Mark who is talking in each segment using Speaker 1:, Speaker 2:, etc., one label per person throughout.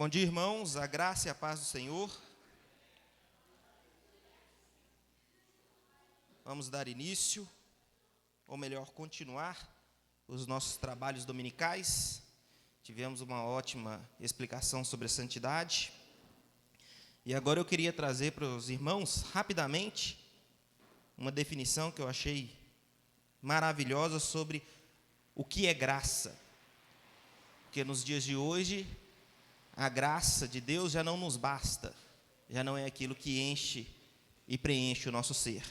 Speaker 1: Bom dia, irmãos, a graça e a paz do Senhor. Vamos dar início, ou melhor, continuar os nossos trabalhos dominicais. Tivemos uma ótima explicação sobre a santidade. E agora eu queria trazer para os irmãos, rapidamente, uma definição que eu achei maravilhosa sobre o que é graça. Porque nos dias de hoje, a graça de Deus já não nos basta, já não é aquilo que enche e preenche o nosso ser.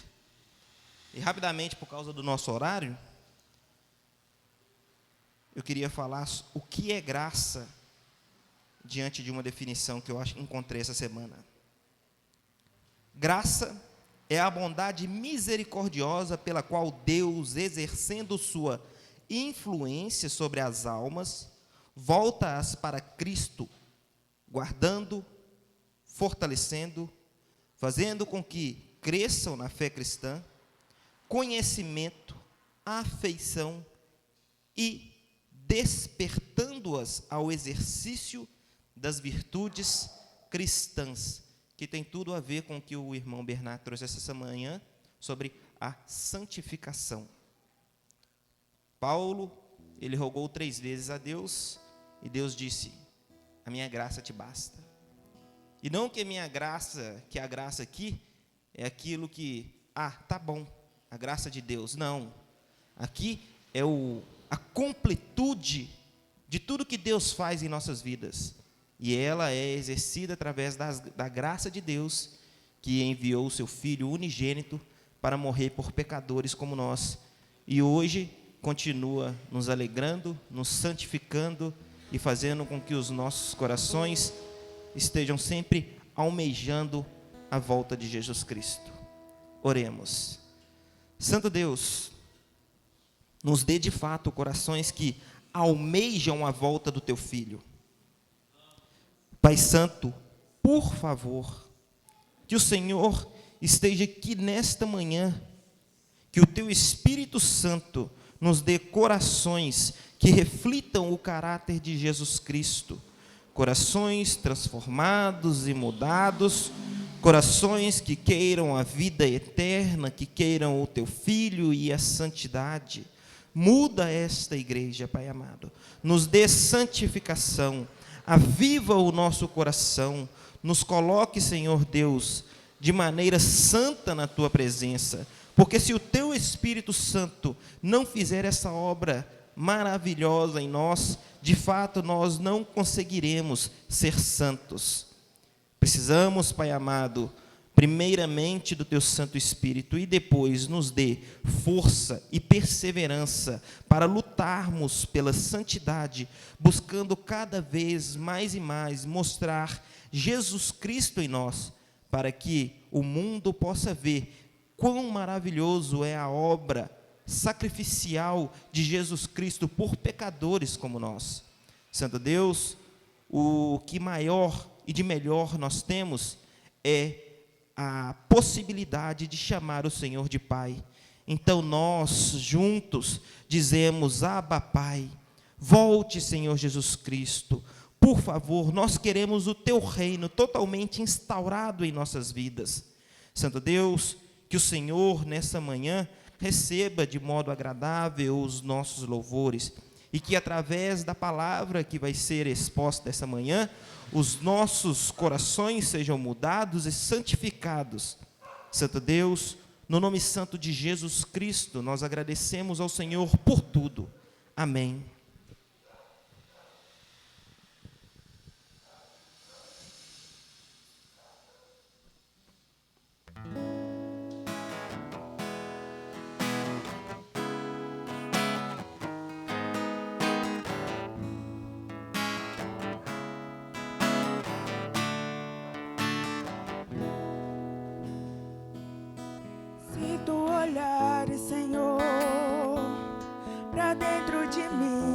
Speaker 1: E rapidamente, por causa do nosso horário, eu queria falar o que é graça diante de uma definição que eu encontrei essa semana. Graça é a bondade misericordiosa pela qual Deus, exercendo sua influência sobre as almas, volta-as para Cristo, guardando, fortalecendo, fazendo com que cresçam na fé cristã, conhecimento, afeição e despertando-as ao exercício das virtudes cristãs, que tem tudo a ver com o que o irmão Bernardo trouxe essa manhã sobre a santificação. Paulo, ele rogou 3 vezes a Deus, e Deus disse: a minha graça te basta. E não que a minha graça, que a graça aqui é aquilo que, tá bom, a graça de Deus. Não. Aqui é a completude de tudo que Deus faz em nossas vidas. E ela é exercida através da graça de Deus, que enviou o seu Filho unigênito para morrer por pecadores como nós. E hoje continua nos alegrando, nos santificando e fazendo com que os nossos corações estejam sempre almejando a volta de Jesus Cristo. Oremos. Santo Deus, nos dê de fato corações que almejam a volta do Teu Filho. Pai Santo, por favor, que o Senhor esteja aqui nesta manhã, que o Teu Espírito Santo nos dê corações que reflitam o caráter de Jesus Cristo, corações transformados e mudados, corações que queiram a vida eterna, que queiram o Teu Filho e a santidade. Muda esta igreja, Pai amado, nos dê santificação, aviva o nosso coração, nos coloque, Senhor Deus, de maneira santa na Tua presença, porque se o Teu Espírito Santo não fizer essa obra maravilhosa em nós, de fato nós não conseguiremos ser santos. Precisamos, Pai amado, primeiramente do Teu Santo Espírito e depois nos dê força e perseverança para lutarmos pela santidade, buscando cada vez mais e mais mostrar Jesus Cristo em nós, para que o mundo possa ver quão maravilhoso é a obra sacrificial de Jesus Cristo por pecadores como nós. Santo Deus, o que maior e de melhor nós temos é a possibilidade de chamar o Senhor de Pai. Então nós juntos dizemos: Abba, Pai, volte, Senhor Jesus Cristo, por favor, nós queremos o Teu reino totalmente instaurado em nossas vidas. Santo Deus, que o Senhor nessa manhã receba de modo agradável os nossos louvores, e que através da palavra que vai ser exposta essa manhã, os nossos corações sejam mudados e santificados. Santo Deus, no nome santo de Jesus Cristo, nós agradecemos ao Senhor por tudo. Amém.
Speaker 2: Sinto olhares, Senhor, pra dentro de mim.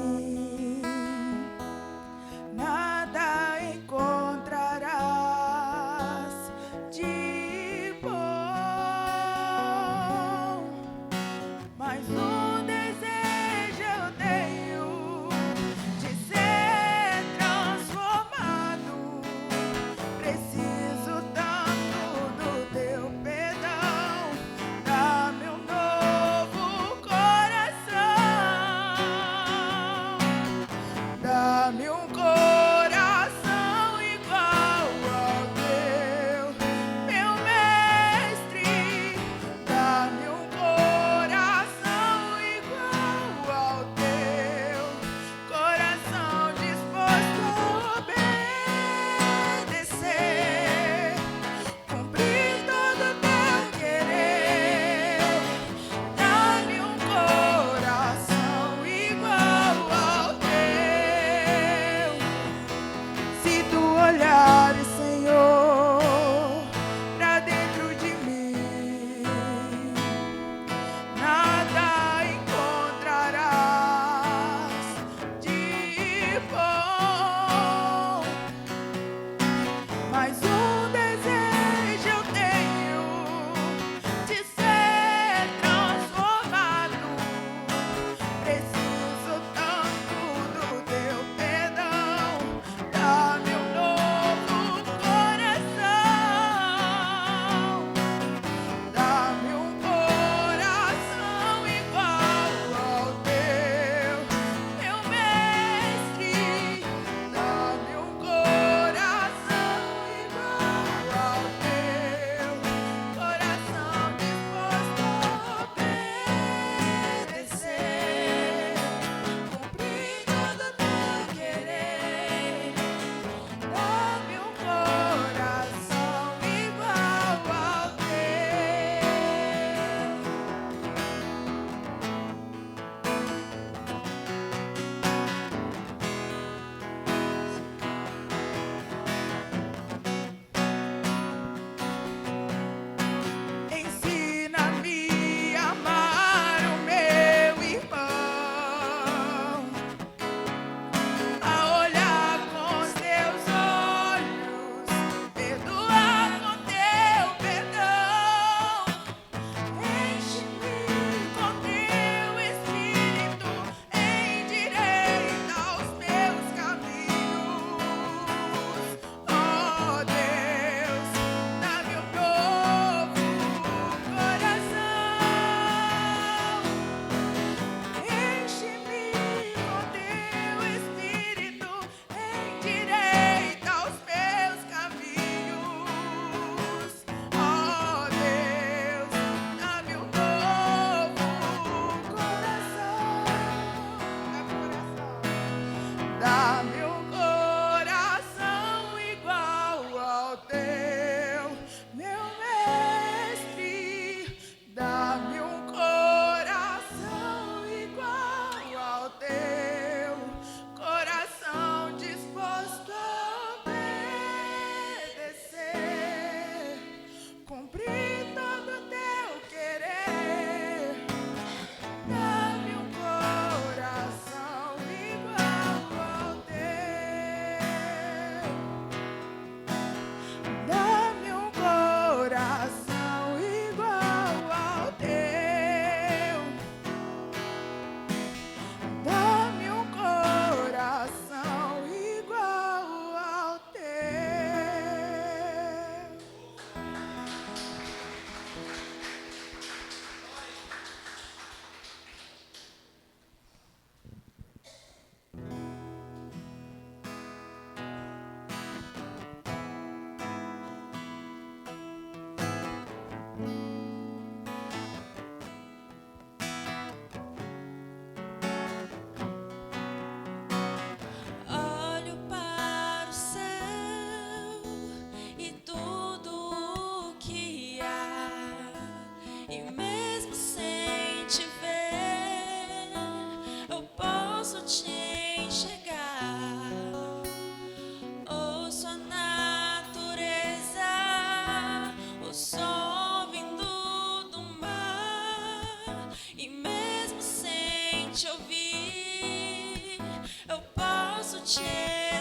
Speaker 2: te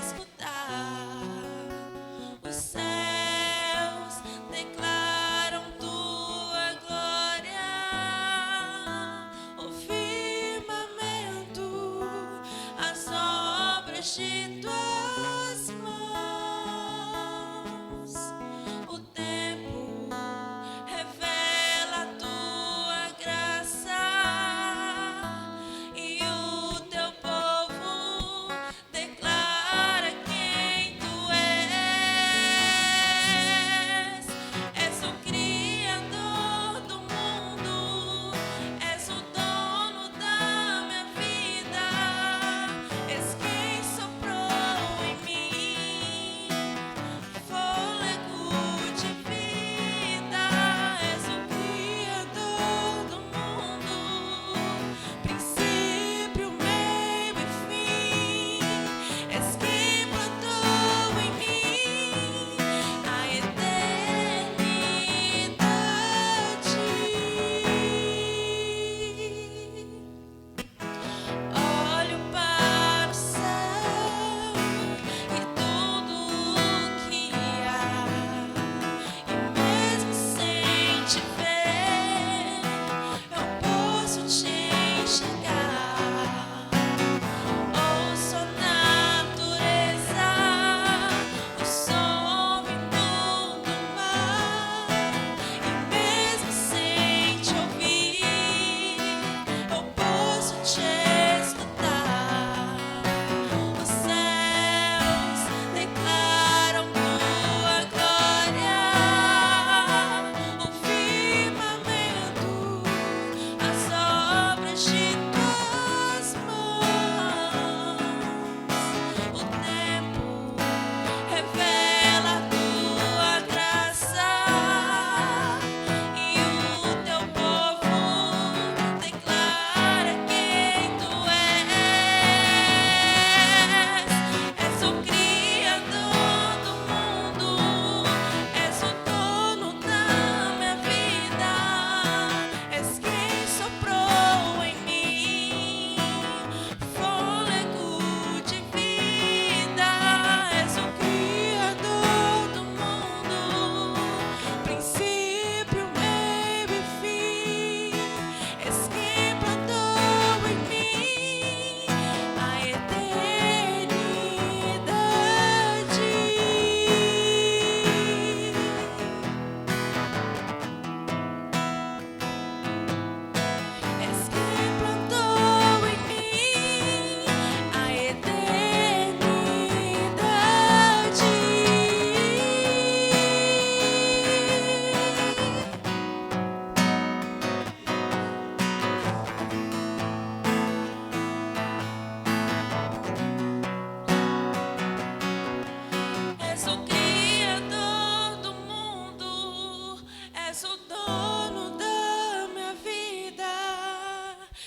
Speaker 2: escutar. Os céus declaram tua glória, o firmamento, as obras de tuas mãos. O tempo revela a tua graça e o teu povo declara quem tu és. És o Criador do mundo, és o dono da minha vida, és quem soprou em mim fôlego de vida. És o Criador do mundo, princípio, meio e fim. És quem plantou em mim a eternidade. Olho para o céu e tudo o que há, e mesmo sem te ver, eu posso te enxergar. Ouço a natureza, o som vindo do mar, e mesmo sem te ouvir, eu posso te escutar. Os céus declaram tua glória, o firmamento, as obras de tuas mãos. O tempo revela a tua graça e o teu povo declara quem tu és. És o Criador do mundo, és o dono da minha vida, és quem soprou em mim fôlego de vida. És o Criador do mundo, princípio, meio e fim. És quem plantou em mim a eternidade. És quem plantou em mim a eternidade. És o Criador do mundo, és o dono da minha vida,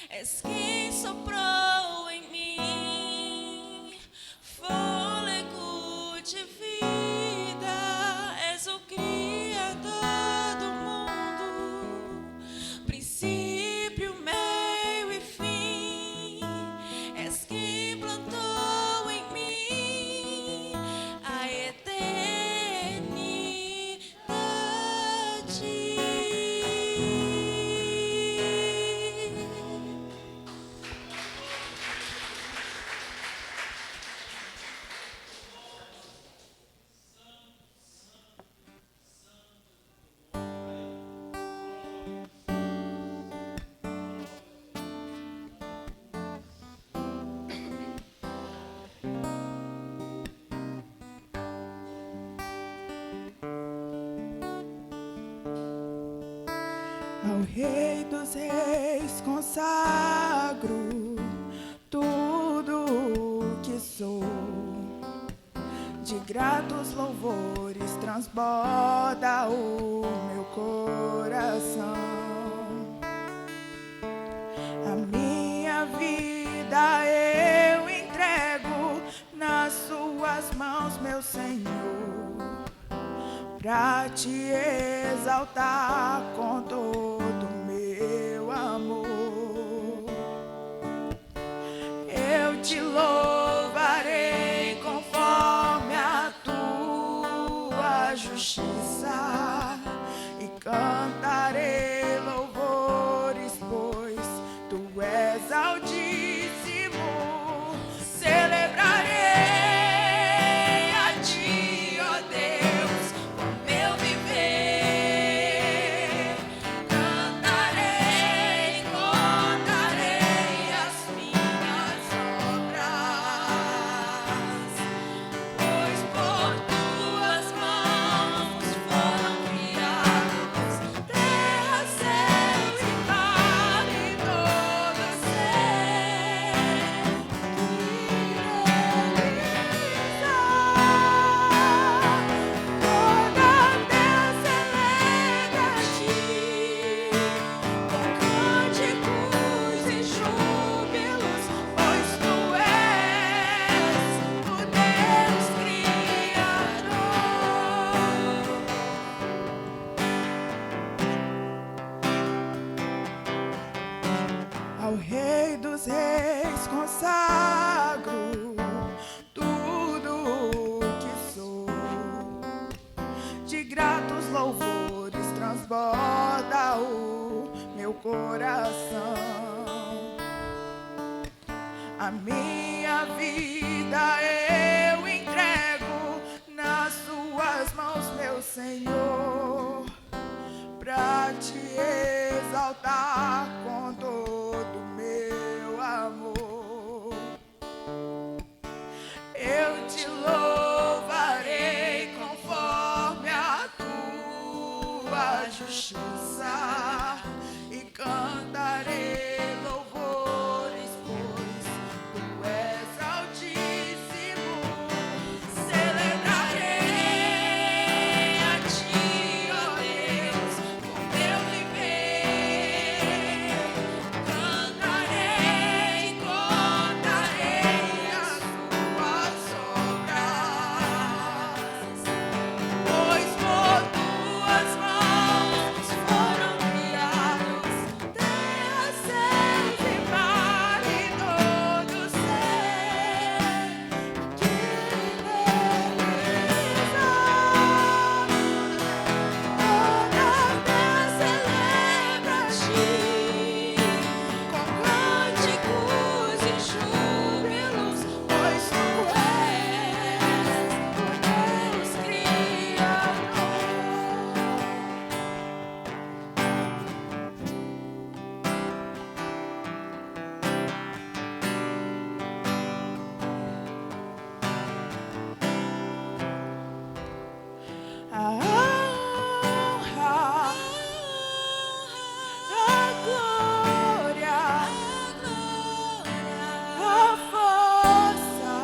Speaker 2: és quem soprou em mim fôlego de vida. És o Criador do mundo, princípio, meio e fim. És quem plantou em mim a eternidade.
Speaker 3: Ao Rei dos Reis consagro tudo o que sou. De gratos louvores transborda o meu coração. A minha vida eu entrego nas suas mãos, meu Senhor, pra te exaltar com todo o meu amor. Eu te louvarei Ao Rei dos Reis consagro tudo que sou. De gratos louvores transborda o meu coração. A minha vida eu entrego nas suas mãos, meu Senhor, pra te exaltar com todo o meu amor. Eu te louvarei conforme a tua justiça e cantarei louvores, pois tu és altíssimo. Celebrarei a ti, ó Deus, com meu viver. Cantarei e contarei as tuas obras, pois por tuas mãos foram criados terra, céus e mar e todo ser que realiza. Toda terra celebra a ti, com cânticos e júbilos, pois tu és o Deus Criador. A honra, a glória, a força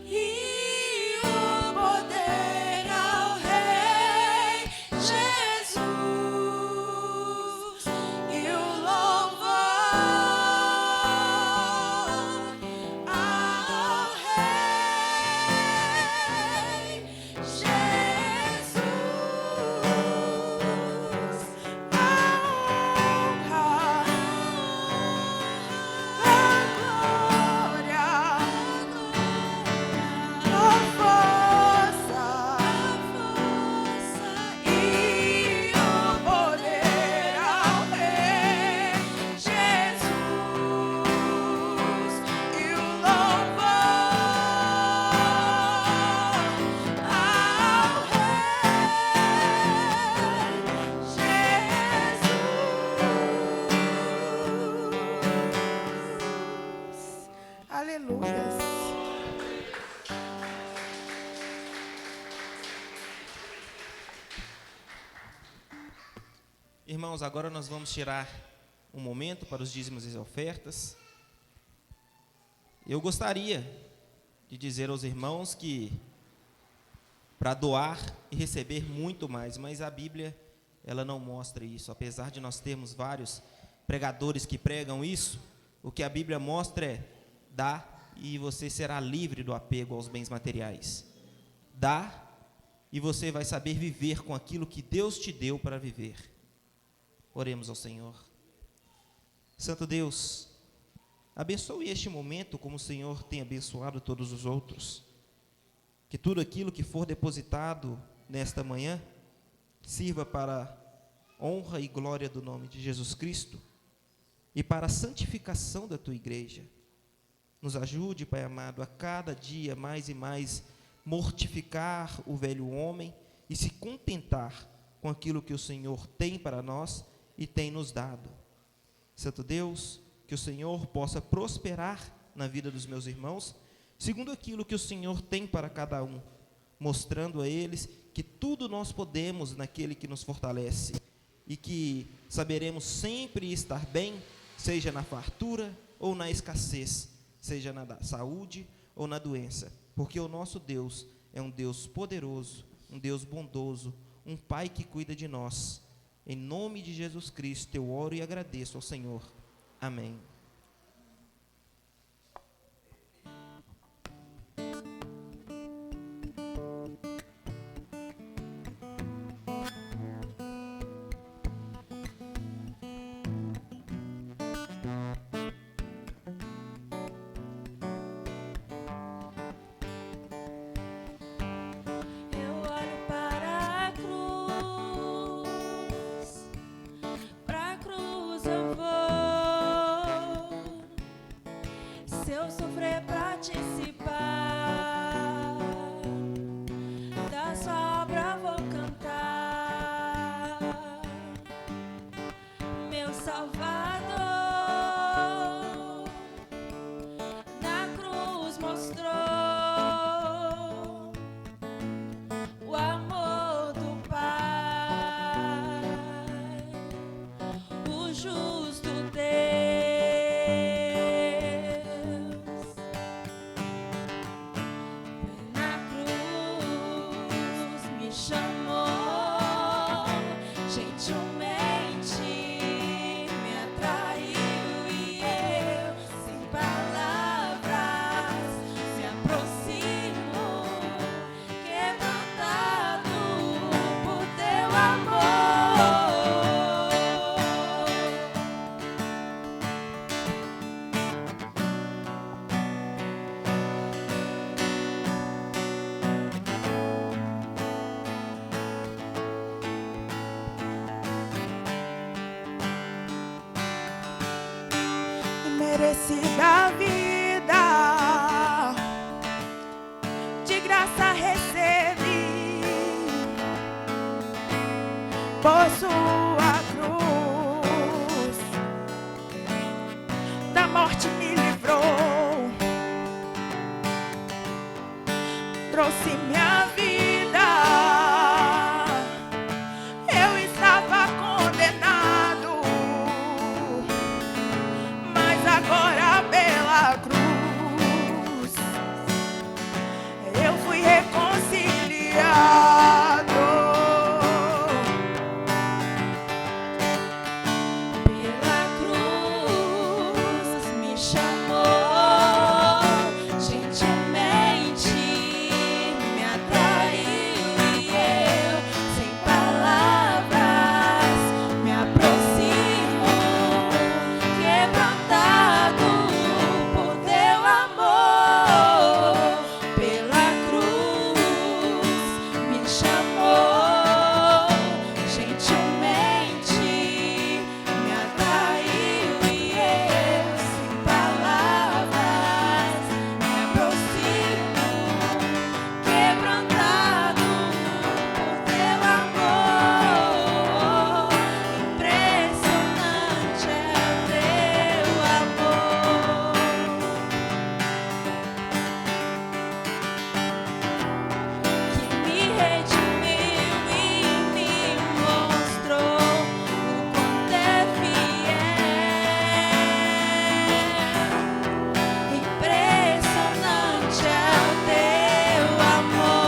Speaker 3: e o poder ao Rei Jesus e o louvor ao Rei Jesus. A honra, a glória, a força e o poder ao Rei Jesus e o louvor ao Rei Jesus. Aleluias.
Speaker 1: Irmãos, agora nós vamos tirar um momento para os dízimos e ofertas. Eu gostaria de dizer aos irmãos que para doar e receber muito mais, mas a Bíblia, ela não mostra isso. Apesar de nós termos vários pregadores que pregam isso, o que a Bíblia mostra é: dá e você será livre do apego aos bens materiais. Dá e você vai saber viver com aquilo que Deus te deu para viver. Oremos ao Senhor. Santo Deus, abençoe este momento como o Senhor tem abençoado todos os outros. Que tudo aquilo que for depositado nesta manhã sirva para honra e glória do nome de Jesus Cristo e para a santificação da tua igreja. Nos ajude, Pai amado, a cada dia mais e mais mortificar o velho homem e se contentar com aquilo que o Senhor tem para nós e tem nos dado. Santo Deus, que o Senhor possa prosperar na vida dos meus irmãos, segundo aquilo que o Senhor tem para cada um, mostrando a eles que tudo nós podemos naquele que nos fortalece e que saberemos sempre estar bem, seja na fartura ou na escassez, seja na saúde ou na doença, porque o nosso Deus é um Deus poderoso, um Deus bondoso, um Pai que cuida de nós. Em nome de Jesus Cristo, eu oro e agradeço ao Senhor. Amém.
Speaker 2: se eu vou, se eu sofrer participar da sua obra, vou cantar. Meu Salvador na cruz mostrou o amor do Pai, o justo Deus. Na cruz me chamou, gentilmente me atraiu e eu, sem palavras, me aproximo, quebrantado por teu amor.
Speaker 3: Merecida vida, de graça recebi, por sua cruz, da morte me livrou, trouxe minha vida. Eu estava condenado, mas agora pela cruz eu fui reconciliado.
Speaker 2: Pela cruz me chamou, gentilmente me atraiu e eu, sem palavras, me aproximo, quebrantado por teu amor. Pela cruz me chamou, gentilmente me atraiu e eu, sem palavras, me aproximo, quebrantado por teu amor. Impressionante é o teu amor. Que me redimiu e me mostrou o quanto é fiel. Impressionante é o teu amor.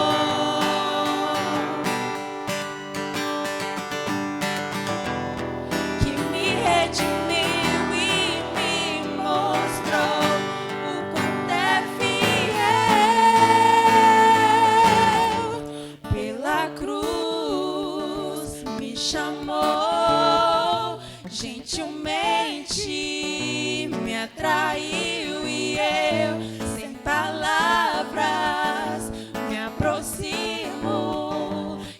Speaker 2: Que me redimiu e me mostrou o quanto é fiel. Pela cruz me chamou, gentilmente me atraiu e eu, sem palavras, me aproximo,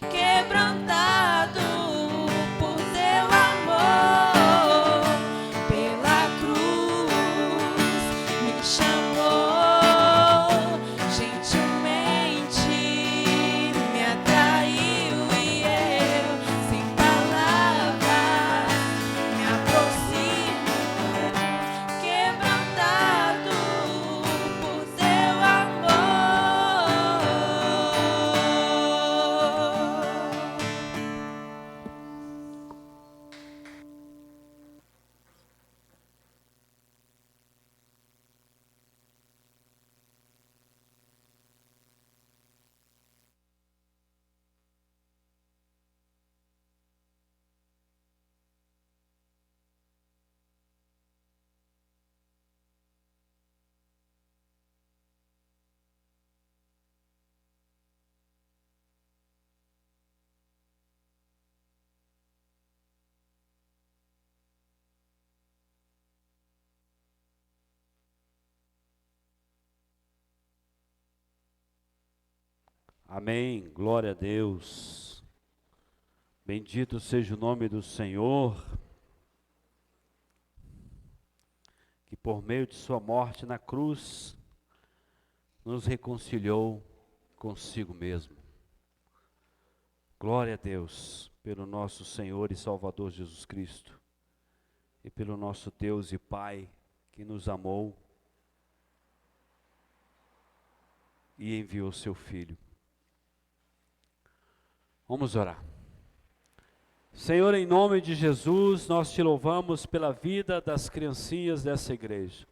Speaker 2: quebrantado por teu amor. Pela cruz me chamou, gentilmente me atraiu e eu, sem palavras, me aproximo, quebrantado por teu amor.
Speaker 4: Amém, glória a Deus. Bendito seja o nome do Senhor. que por meio de sua morte na cruz, nos reconciliou consigo mesmo. Glória a Deus pelo nosso Senhor e Salvador Jesus Cristo, e pelo nosso Deus e Pai que nos amou e enviou seu Filho. Vamos orar. Senhor, em nome de Jesus, nós te louvamos pela vida das criancinhas dessa igreja.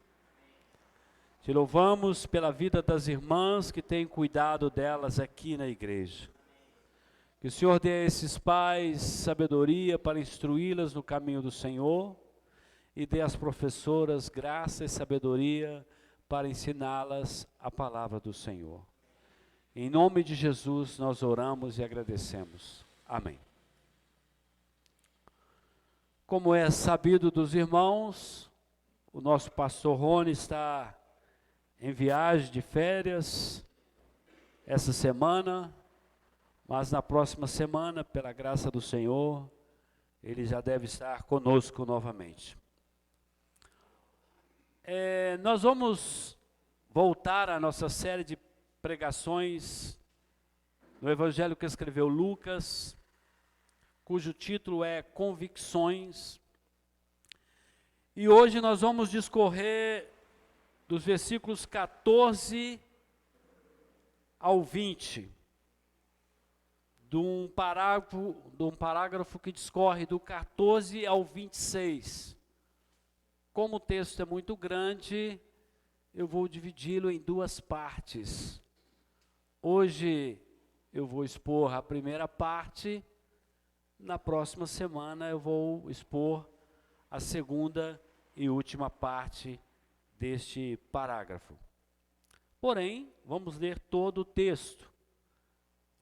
Speaker 4: Te louvamos pela vida das irmãs que têm cuidado delas aqui na igreja. Que o Senhor dê a esses pais sabedoria para instruí-las no caminho do Senhor, e dê às professoras graça e sabedoria para ensiná-las a palavra do Senhor. Em nome de Jesus nós oramos e agradecemos. Amém. Como é sabido dos irmãos, o nosso pastor Rony está em viagem de férias essa semana, mas na próxima semana, pela graça do Senhor, ele já deve estar conosco novamente. Nós vamos voltar à nossa série de pregações no Evangelho que escreveu Lucas, cujo título é Convicções. E hoje nós vamos discorrer dos versículos 14 ao 20, de um parágrafo que discorre do 14 ao 26. Como o texto é muito grande, eu vou dividi-lo em duas partes. Hoje eu vou expor a primeira parte, na próxima semana eu vou expor a segunda e última parte deste parágrafo. Porém, vamos ler todo o texto.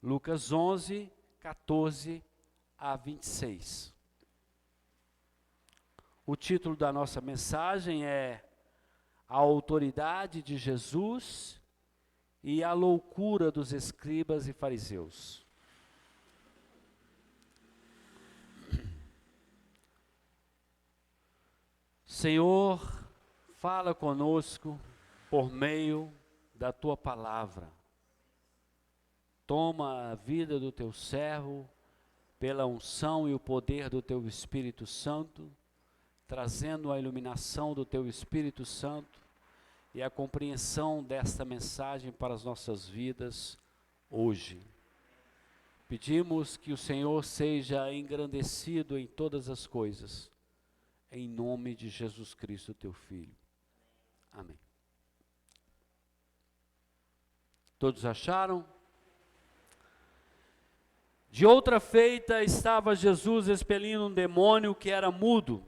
Speaker 4: Lucas 11, 14 a 26. O título da nossa mensagem é A Autoridade de Jesus e a Loucura dos Escribas e Fariseus. Senhor, fala conosco por meio da Tua palavra. Toma a vida do Teu servo pela unção e o poder do Teu Espírito Santo, trazendo a iluminação do Teu Espírito Santo e a compreensão desta mensagem para as nossas vidas hoje. Pedimos que o Senhor seja engrandecido em todas as coisas, em nome de Jesus Cristo, Teu Filho. Amém. Todos acharam? De outra feita estava Jesus expelindo um demônio que era mudo.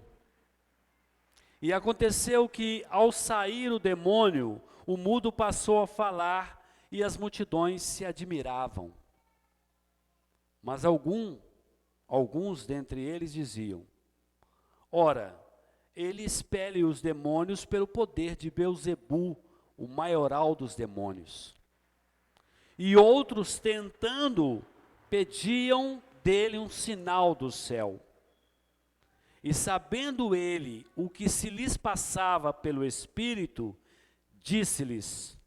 Speaker 4: E aconteceu que, ao sair o demônio, o mudo passou a falar e as multidões se admiravam. Mas alguns dentre eles diziam: ora, ele expele os demônios pelo poder de Beelzebu, o maioral dos demônios. E outros, tentando, pediam dele um sinal do céu. E sabendo ele o que se lhes passava pelo Espírito, disse-lhes: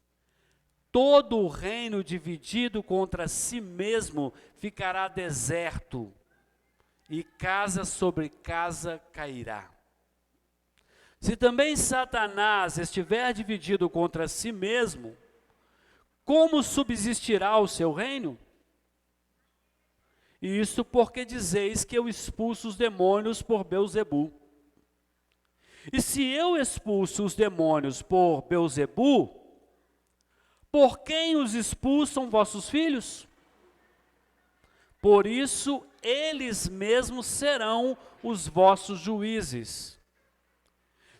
Speaker 4: todo o reino dividido contra si mesmo ficará deserto, e casa sobre casa cairá. Se também Satanás estiver dividido contra si mesmo, como subsistirá o seu reino? E isto porque dizeis que eu expulso os demônios por Beelzebu. E se eu expulso os demônios por Beelzebu, por quem os expulsam vossos filhos? Por isso, eles mesmos serão os vossos juízes.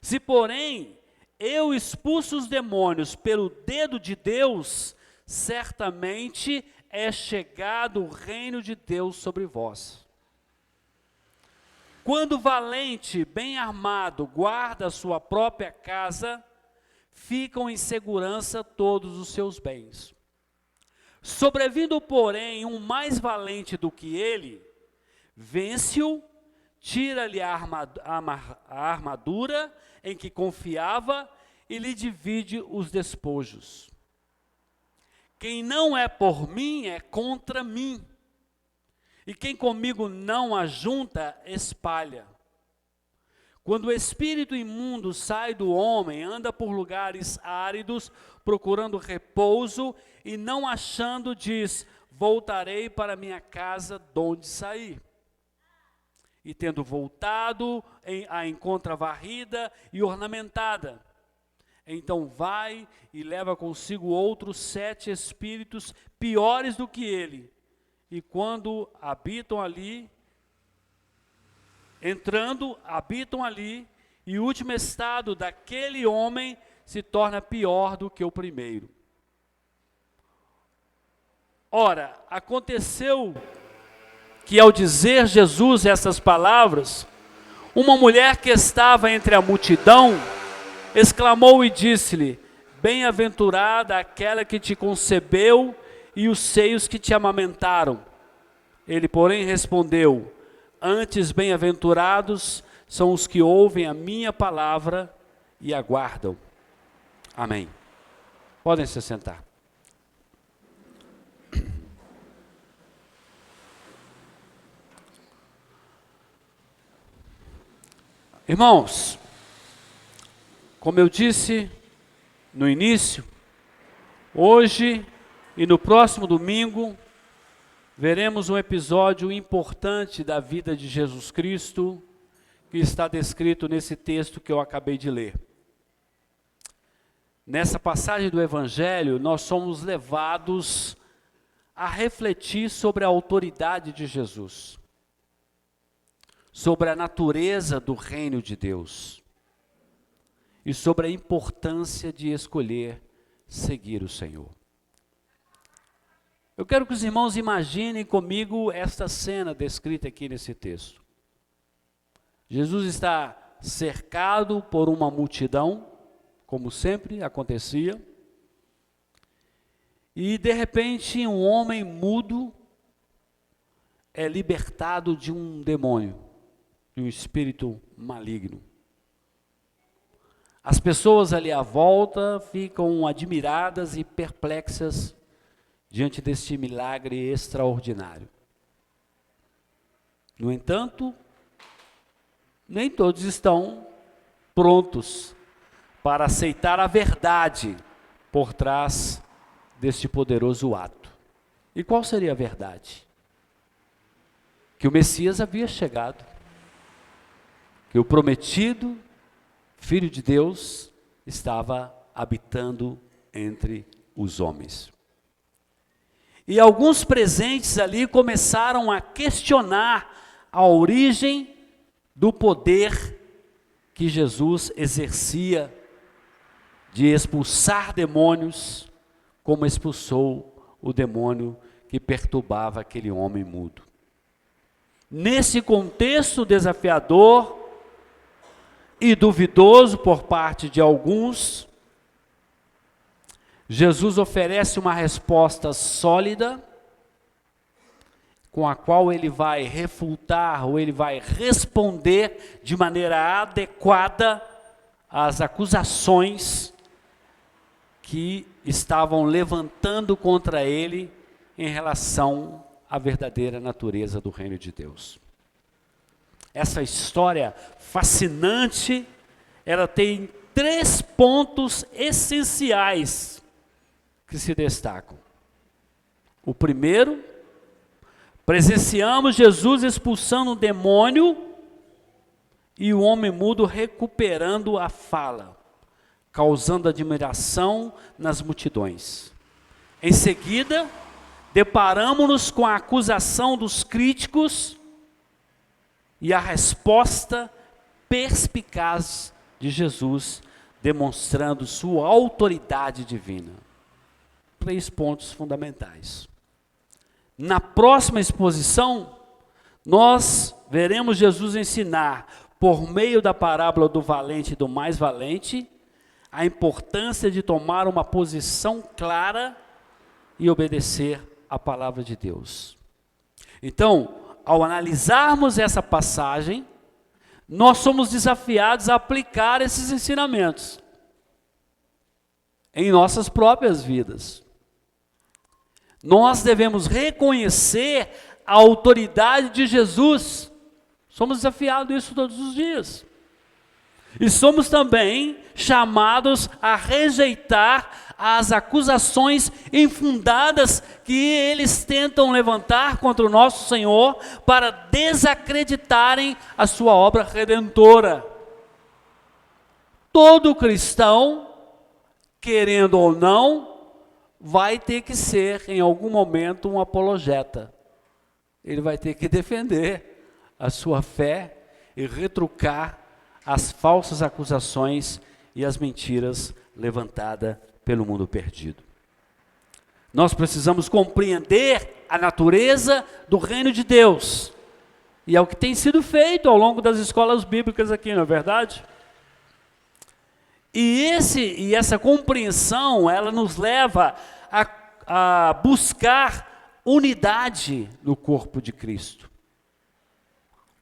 Speaker 4: Se, porém, eu expulso os demônios pelo dedo de Deus, certamente é chegado o reino de Deus sobre vós. Quando o valente, bem armado, guarda a sua própria casa, ficam em segurança todos os seus bens. Sobrevindo, porém, um mais valente do que ele, vence-o, tira-lhe a armadura em que confiava e lhe divide os despojos. Quem não é por mim é contra mim, e quem comigo não ajunta, espalha. Quando o espírito imundo sai do homem, anda por lugares áridos, procurando repouso, e não achando, diz: voltarei para minha casa donde saí. E tendo voltado, a encontra varrida e ornamentada. Então vai e leva consigo outros 7 espíritos piores do que ele. E quando habitam ali, habitam ali, e o último estado daquele homem se torna pior do que o primeiro. Ora, aconteceu que ao dizer Jesus essas palavras, uma mulher que estava entre a multidão, exclamou e disse-lhe: bem-aventurada aquela que te concebeu e os seios que te amamentaram. Ele, porém, respondeu: antes bem-aventurados são os que ouvem a minha palavra e aguardam. Amém. Podem se sentar. Irmãos, como eu disse no início, hoje e no próximo domingo, veremos um episódio importante da vida de Jesus Cristo, que está descrito nesse texto que eu acabei de ler. Nessa passagem do Evangelho, nós somos levados a refletir sobre a autoridade de Jesus, sobre a natureza do reino de Deus e sobre a importância de escolher seguir o Senhor. Eu quero que os irmãos imaginem comigo esta cena descrita aqui nesse texto. Jesus está cercado por uma multidão, como sempre acontecia, e de repente um homem mudo é libertado de um demônio, de um espírito maligno. As pessoas ali à volta ficam admiradas e perplexas diante deste milagre extraordinário. No entanto, nem todos estão prontos para aceitar a verdade por trás deste poderoso ato. E qual seria a verdade? Que o Messias havia chegado, que o prometido Filho de Deus estava habitando entre os homens. E alguns presentes ali começaram a questionar a origem do poder que Jesus exercia de expulsar demônios, como expulsou o demônio que perturbava aquele homem mudo. Nesse contexto desafiador e duvidoso por parte de alguns, Jesus oferece uma resposta sólida, com a qual ele vai refutar, ou ele vai responder de maneira adequada às acusações que estavam levantando contra ele em relação à verdadeira natureza do reino de Deus. Essa história fascinante, ela tem 3 pontos essenciais que se destacam. O primeiro, presenciamos Jesus expulsando um demônio e o homem mudo recuperando a fala, causando admiração nas multidões. Em seguida, deparamos-nos com a acusação dos críticos e a resposta perspicaz de Jesus, demonstrando sua autoridade divina. 3 pontos fundamentais. Na próxima exposição, nós veremos Jesus ensinar, por meio da parábola do valente e do mais valente, a importância de tomar uma posição clara e obedecer à palavra de Deus. Então, ao analisarmos essa passagem, nós somos desafiados a aplicar esses ensinamentos em nossas próprias vidas. Nós devemos reconhecer a autoridade de Jesus. Somos desafiados a isso todos os dias. E somos também chamados a rejeitar as acusações infundadas que eles tentam levantar contra o nosso Senhor para desacreditarem a sua obra redentora. Todo cristão, querendo ou não, vai ter que ser em algum momento um apologeta. Ele vai ter que defender a sua fé e retrucar as falsas acusações e as mentiras levantadas pelo mundo perdido. Nós precisamos compreender a natureza do reino de Deus. E é o que tem sido feito ao longo das escolas bíblicas aqui, não é verdade? E essa compreensão, ela nos leva a buscar unidade no corpo de Cristo.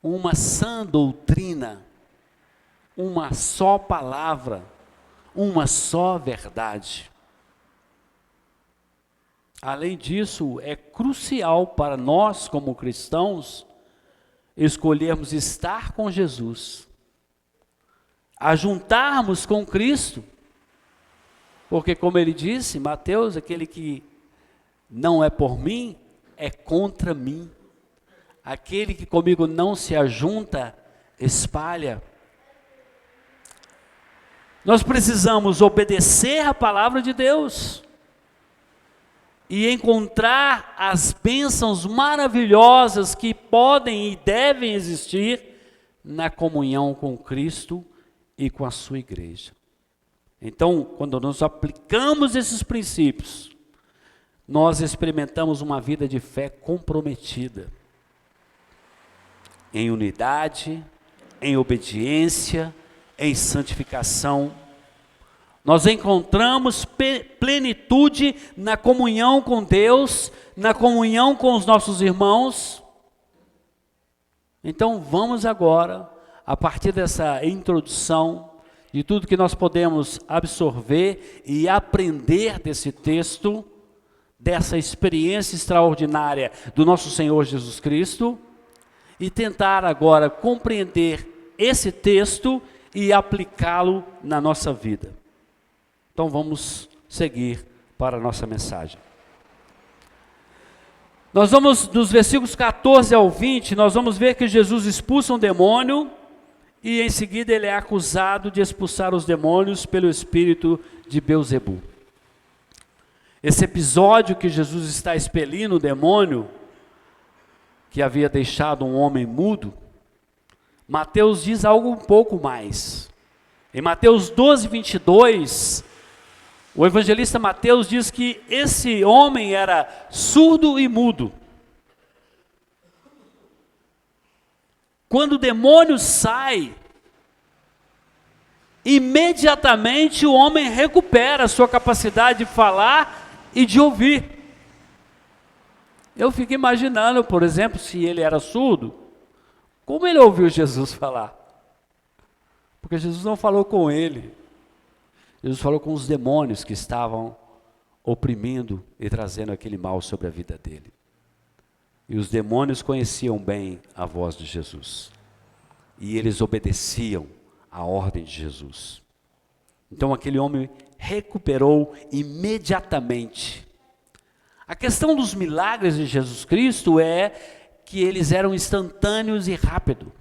Speaker 4: Uma sã doutrina, uma só palavra, uma só verdade. Além disso, é crucial para nós como cristãos escolhermos estar com Jesus, ajuntarmos com Cristo, porque como ele disse, Mateus, aquele que não é por mim, é contra mim. Aquele que comigo não se ajunta, espalha. Nós precisamos obedecer a palavra de Deus e encontrar as bênçãos maravilhosas que podem e devem existir na comunhão com Cristo e com a sua igreja. Então, quando nós aplicamos esses princípios, nós experimentamos uma vida de fé comprometida, em unidade, em obediência, em santificação. Nós encontramos plenitude na comunhão com Deus, na comunhão com os nossos irmãos. Então vamos agora, a partir dessa introdução, de tudo que nós podemos absorver e aprender desse texto, dessa experiência extraordinária do nosso Senhor Jesus Cristo, e tentar agora compreender esse texto e aplicá-lo na nossa vida. Então vamos seguir para a nossa mensagem. Nós vamos, dos versículos 14 ao 20, nós vamos ver que Jesus expulsa um demônio e em seguida ele é acusado de expulsar os demônios pelo espírito de Belzebu. Esse episódio que Jesus está expelindo o demônio, que havia deixado um homem mudo, Mateus diz algo um pouco mais. Em Mateus 12, 22, o evangelista Mateus diz que esse homem era surdo e mudo. Quando o demônio sai, imediatamente o homem recupera a sua capacidade de falar e de ouvir. Eu fico imaginando, por exemplo, se ele era surdo, como ele ouviu Jesus falar? Porque Jesus não falou com ele. Jesus falou com os demônios que estavam oprimindo e trazendo aquele mal sobre a vida dele. E os demônios conheciam bem a voz de Jesus. E eles obedeciam à ordem de Jesus. Então aquele homem recuperou imediatamente. A questão dos milagres de Jesus Cristo é que eles eram instantâneos e rápidos.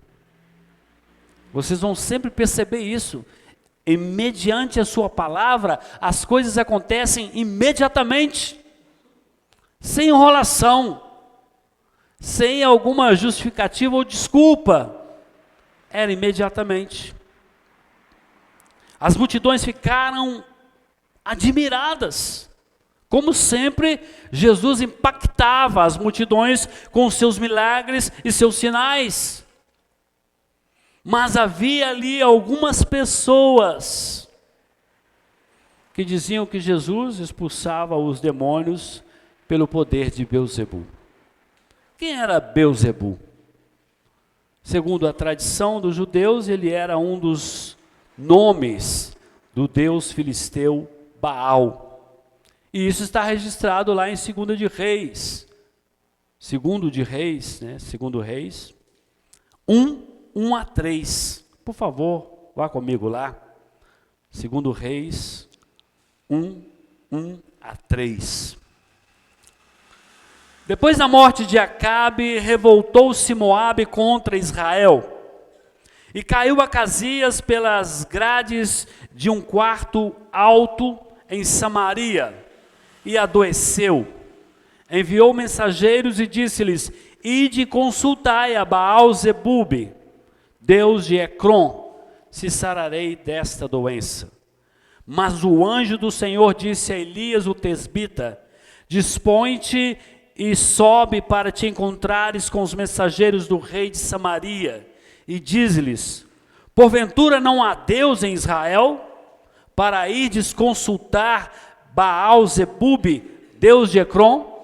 Speaker 4: Vocês vão sempre perceber isso. E mediante a sua palavra, as coisas acontecem imediatamente, sem enrolação, sem alguma justificativa ou desculpa. Era imediatamente. As multidões ficaram admiradas. Como sempre, Jesus impactava as multidões com seus milagres e seus sinais. Mas havia ali algumas pessoas que diziam que Jesus expulsava os demônios pelo poder de Belzebu. Quem era Belzebu? Segundo a tradição dos judeus, ele era um dos nomes do deus filisteu Baal. E isso está registrado lá em 2 de Reis. Segundo Reis, 1 a 3. Por favor, vá comigo lá. 2 Reis, 1 a 3. Depois da morte de Acabe, revoltou-se Moabe contra Israel, e caiu Acasias pelas grades de um quarto alto em Samaria, e adoeceu. Enviou mensageiros e disse-lhes: ide consultai a Baal-zebube, deus de Ecrom, se sararei desta doença. Mas o anjo do Senhor disse a Elias o tesbita: dispõe-te e sobe para te encontrares com os mensageiros do rei de Samaria, e diz-lhes: porventura não há Deus em Israel, para irdes consultar Baal-zebube, deus de Ecrom?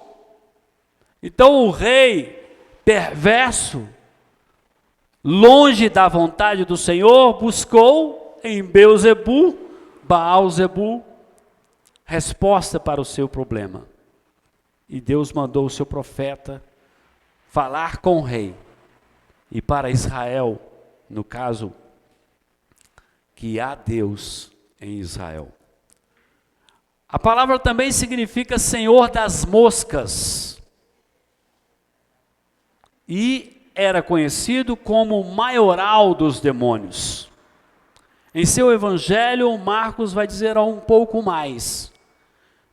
Speaker 4: Então o rei perverso, longe da vontade do Senhor, buscou em Beelzebu, Baal-zebu, resposta para o seu problema. E Deus mandou o seu profeta falar com o rei. E para Israel, no caso, que há Deus em Israel. A palavra também significa Senhor das moscas. E era conhecido como o maioral dos demônios. Em seu evangelho, Marcos vai dizer um pouco mais.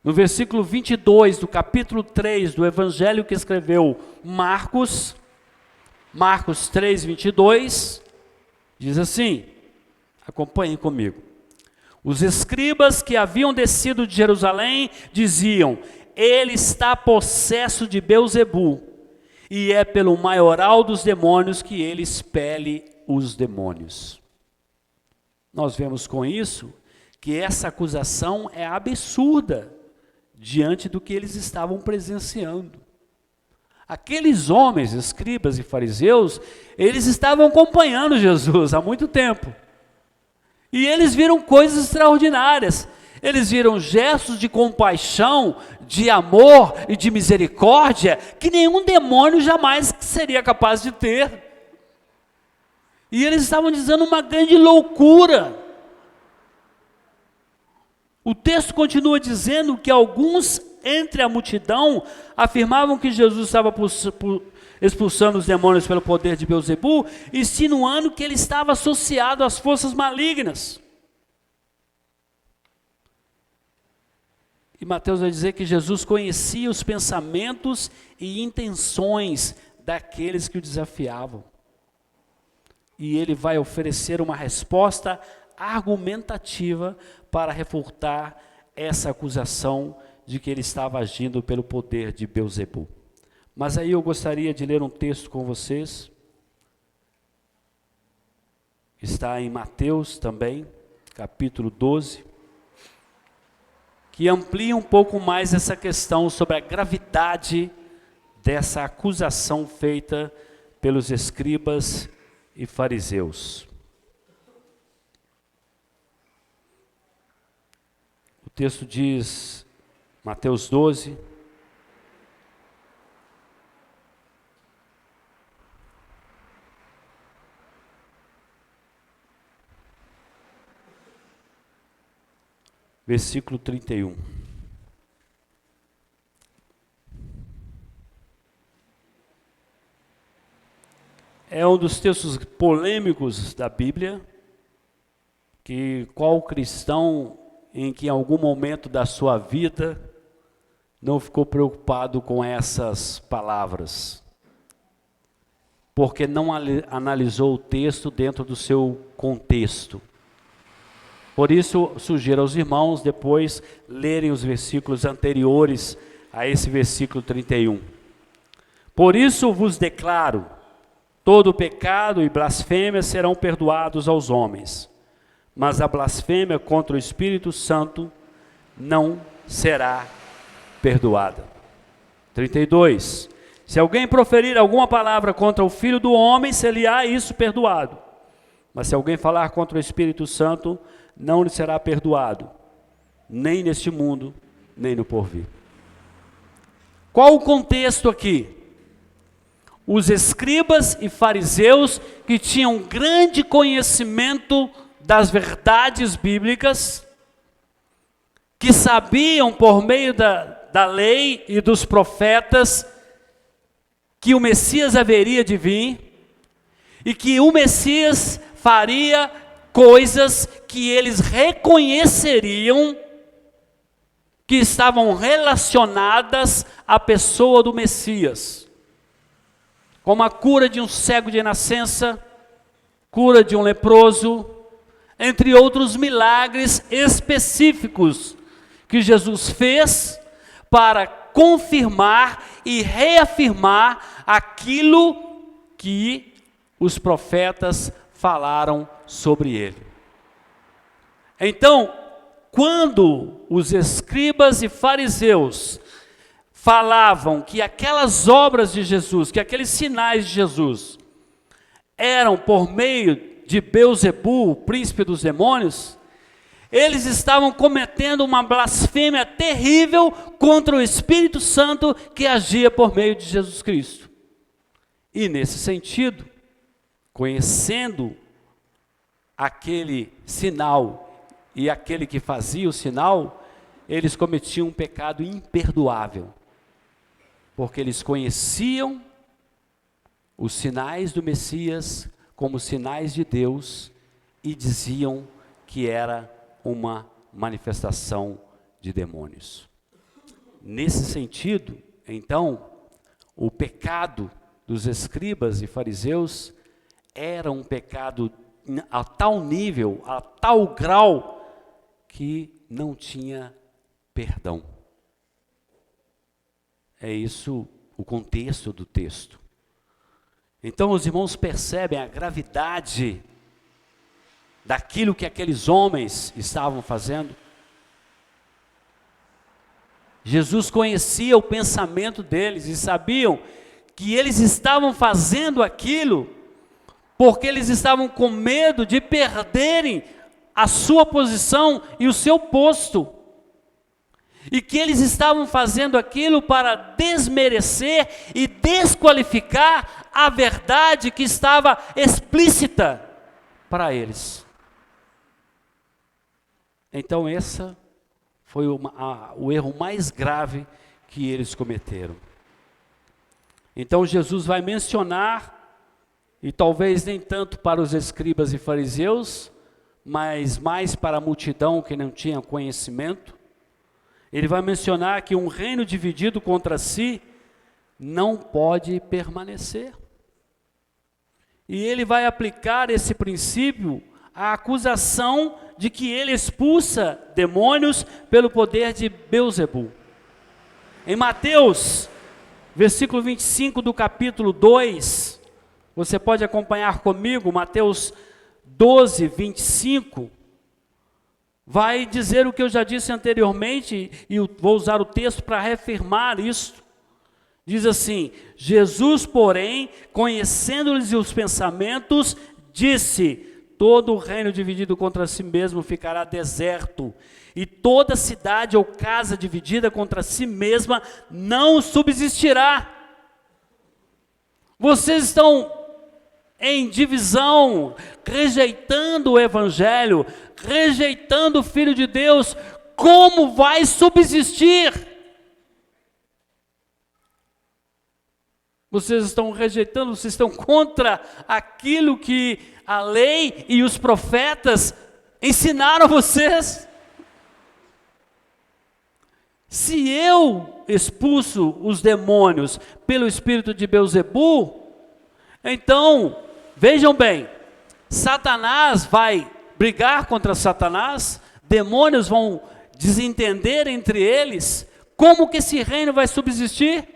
Speaker 4: No versículo 22 do capítulo 3 do evangelho que escreveu Marcos 3, 22, diz assim, acompanhem comigo. Os escribas que haviam descido de Jerusalém diziam: ele está possesso de Beelzebu, e é pelo maioral dos demônios que ele expele os demônios. Nós vemos com isso que essa acusação é absurda diante do que eles estavam presenciando. Aqueles homens, escribas e fariseus, eles estavam acompanhando Jesus há muito tempo. E eles viram coisas extraordinárias. Eles viram gestos de compaixão, de amor e de misericórdia que nenhum demônio jamais seria capaz de ter. E eles estavam dizendo uma grande loucura. O texto continua dizendo que alguns entre a multidão afirmavam que Jesus estava expulsando os demônios pelo poder de Beelzebu, insinuando que ele estava associado às forças malignas. E Mateus vai dizer que Jesus conhecia os pensamentos e intenções daqueles que o desafiavam. E ele vai oferecer uma resposta argumentativa para refutar essa acusação de que ele estava agindo pelo poder de Beelzebu. Mas aí eu gostaria de ler um texto com vocês. Está em Mateus também, capítulo 12, que amplia um pouco mais essa questão sobre a gravidade dessa acusação feita pelos escribas e fariseus. O texto diz, Mateus 12, versículo 31. É um dos textos polêmicos da Bíblia, que qual cristão em que em algum momento da sua vida não ficou preocupado com essas palavras, porque não analisou o texto dentro do seu contexto. Por isso, sugiro aos irmãos depois lerem os versículos anteriores a esse versículo 31. Por isso vos declaro, todo pecado e blasfêmia serão perdoados aos homens, mas a blasfêmia contra o Espírito Santo não será perdoada. 32. Se alguém proferir alguma palavra contra o Filho do Homem, ser-lhe-á isso perdoado. Mas se alguém falar contra o Espírito Santo, não lhe será perdoado, nem neste mundo, nem no porvir. Qual o contexto aqui? Os escribas e fariseus que tinham grande conhecimento das verdades bíblicas, que sabiam por meio da lei e dos profetas que o Messias haveria de vir e que o Messias faria coisas que eles reconheceriam que estavam relacionadas à pessoa do Messias, como a cura de um cego de nascença, cura de um leproso, entre outros milagres específicos que Jesus fez para confirmar e reafirmar aquilo que os profetas falaram sobre ele. Então, quando os escribas e fariseus falavam que aquelas obras de Jesus, que aqueles sinais de Jesus eram por meio de Beelzebul, o príncipe dos demônios, eles estavam cometendo uma blasfêmia terrível contra o Espírito Santo que agia por meio de Jesus Cristo. E nesse sentido, conhecendo aquele sinal e aquele que fazia o sinal, eles cometiam um pecado imperdoável, porque eles conheciam os sinais do Messias como sinais de Deus e diziam que era uma manifestação de demônios. Nesse sentido, então, o pecado dos escribas e fariseus era um pecado a tal nível, a tal grau, que não tinha perdão. É isso o contexto do texto. Então os irmãos percebem a gravidade daquilo que aqueles homens estavam fazendo. Jesus conhecia o pensamento deles e sabiam que eles estavam fazendo aquilo porque eles estavam com medo de perderem a sua posição e o seu posto. E que eles estavam fazendo aquilo para desmerecer e desqualificar a verdade que estava explícita para eles. Então esse foi o erro mais grave que eles cometeram. Então Jesus vai mencionar, e talvez nem tanto para os escribas e fariseus, mas mais para a multidão que não tinha conhecimento, ele vai mencionar que um reino dividido contra si não pode permanecer. E ele vai aplicar esse princípio à acusação de que ele expulsa demônios pelo poder de Beelzebul. Em Mateus, versículo 25 do capítulo 2, você pode acompanhar comigo, Mateus 12, 25, vai dizer o que eu já disse anteriormente, e vou usar o texto para reafirmar isso. Diz assim: Jesus, porém, conhecendo-lhes os pensamentos, disse: todo o reino dividido contra si mesmo ficará deserto, e toda cidade ou casa dividida contra si mesma não subsistirá. Vocês estão em divisão, rejeitando o Evangelho, rejeitando o Filho de Deus. Como vai subsistir? Vocês estão rejeitando, vocês estão contra aquilo que a lei e os profetas ensinaram a vocês. Se eu expulso os demônios pelo espírito de Beelzebul, então, vejam bem, Satanás vai brigar contra Satanás, demônios vão desentender entre eles. Como que esse reino vai subsistir?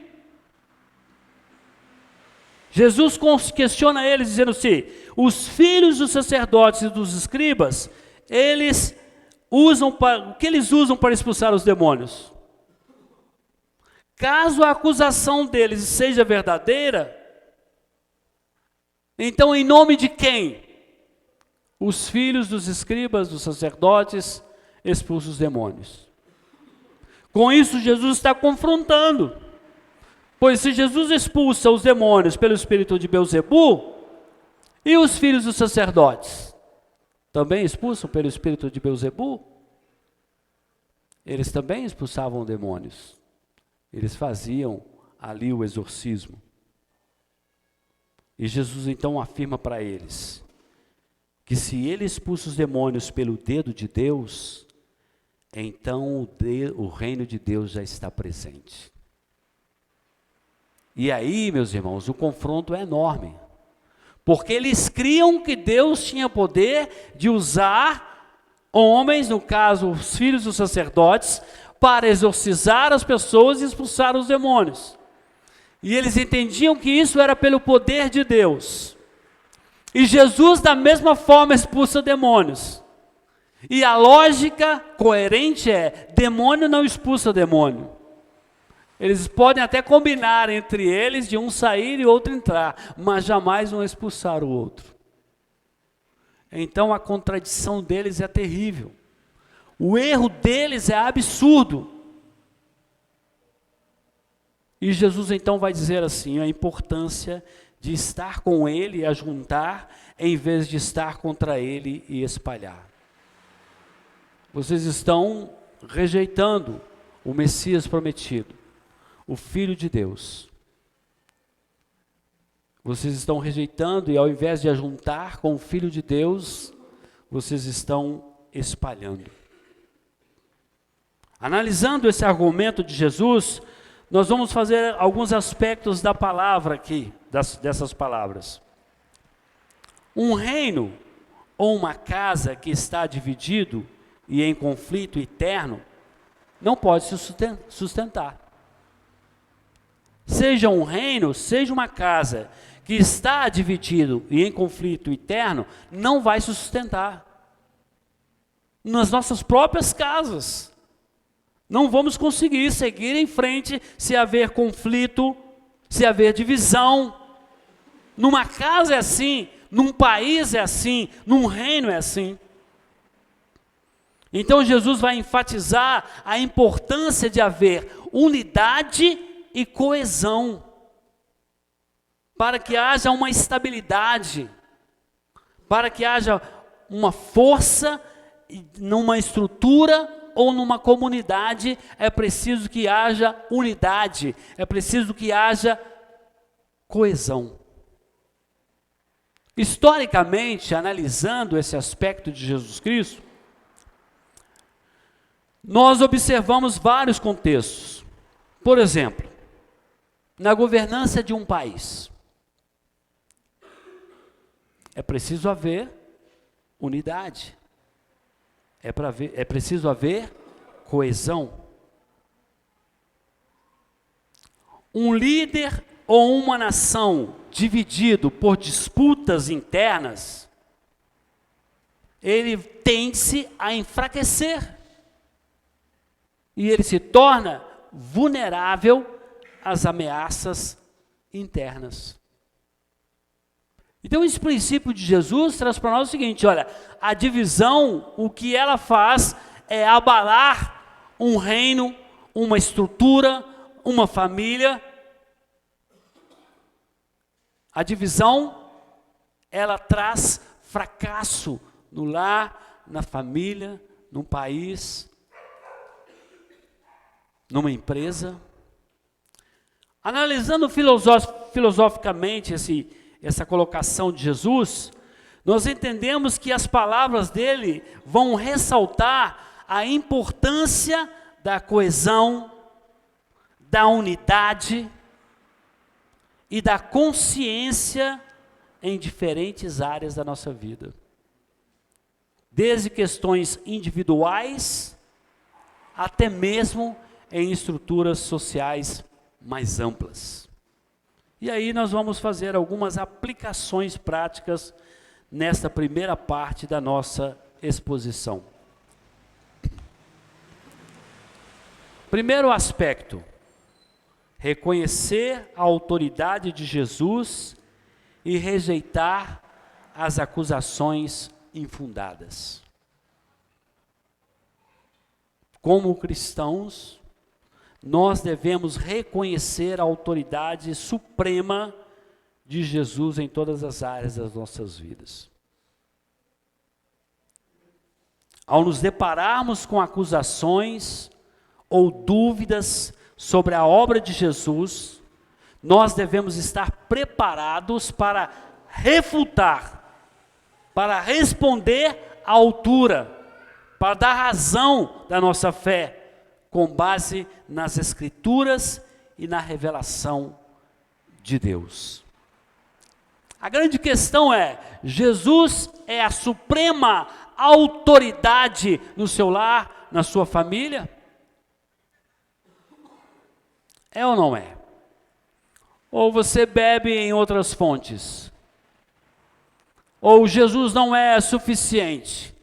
Speaker 4: Jesus questiona eles dizendo assim: os filhos dos sacerdotes e dos escribas, o que eles usam para expulsar os demônios? Caso a acusação deles seja verdadeira, então em nome de quem? Os filhos dos escribas, dos sacerdotes, expulsam os demônios. Com isso, Jesus está confrontando. Pois se Jesus expulsa os demônios pelo espírito de Beelzebu, e os filhos dos sacerdotes também expulsam pelo espírito de Beelzebu? Eles também expulsavam demônios. Eles faziam ali o exorcismo. E Jesus então afirma para eles que se ele expulsa os demônios pelo dedo de Deus, então o reino de Deus já está presente. E aí, meus irmãos, o confronto é enorme. Porque eles criam que Deus tinha poder de usar homens, no caso os filhos dos sacerdotes, para exorcizar as pessoas e expulsar os demônios. E eles entendiam que isso era pelo poder de Deus. E Jesus da mesma forma expulsa demônios. E a lógica coerente é, demônio não expulsa demônio. Eles podem até combinar entre eles de um sair e outro entrar, mas jamais vão expulsar o outro. Então a contradição deles é terrível. O erro deles é absurdo. E Jesus então vai dizer assim, a importância de estar com ele e ajuntar, em vez de estar contra ele e espalhar. Vocês estão rejeitando o Messias prometido, o Filho de Deus. Vocês estão rejeitando e ao invés de ajuntar com o Filho de Deus, vocês estão espalhando. Analisando esse argumento de Jesus, nós vamos fazer alguns aspectos da palavra aqui, dessas palavras. Um reino ou uma casa que está dividido e em conflito eterno, não pode se sustentar. Seja um reino, seja uma casa que está dividido e em conflito eterno, não vai se sustentar. Nas nossas próprias casas, não vamos conseguir seguir em frente se haver conflito, se haver divisão. Numa casa é assim, num país é assim, num reino é assim. Então Jesus vai enfatizar a importância de haver unidade e coesão, para que haja uma estabilidade, para que haja uma força numa estrutura ou numa comunidade, é preciso que haja unidade, é preciso que haja coesão. Historicamente, analisando esse aspecto de Jesus Cristo, nós observamos vários contextos. Por exemplo, na governança de um país, é preciso haver unidade, é preciso haver coesão. Um líder ou uma nação dividido por disputas internas, ele tende-se a enfraquecer e ele se torna vulnerável às ameaças internas. Então esse princípio de Jesus traz para nós o seguinte, olha, a divisão, o que ela faz é abalar um reino, uma estrutura, uma família. A divisão, ela traz fracasso no lar, na família, no país, numa empresa. Analisando filosoficamente essa colocação de Jesus, nós entendemos que as palavras dele vão ressaltar a importância da coesão, da unidade e da consciência em diferentes áreas da nossa vida. Desde questões individuais até mesmo em estruturas sociais mais amplas. E aí nós vamos fazer algumas aplicações práticas nesta primeira parte da nossa exposição. Primeiro aspecto, reconhecer a autoridade de Jesus e rejeitar as acusações infundadas. Como cristãos, nós devemos reconhecer a autoridade suprema de Jesus em todas as áreas das nossas vidas. Ao nos depararmos com acusações ou dúvidas sobre a obra de Jesus, nós devemos estar preparados para refutar, para responder à altura, para dar razão da nossa fé, com base nas Escrituras e na revelação de Deus. A grande questão é: Jesus é a suprema autoridade no seu lar, na sua família? É ou não é? Ou você bebe em outras fontes? Ou Jesus não é suficiente?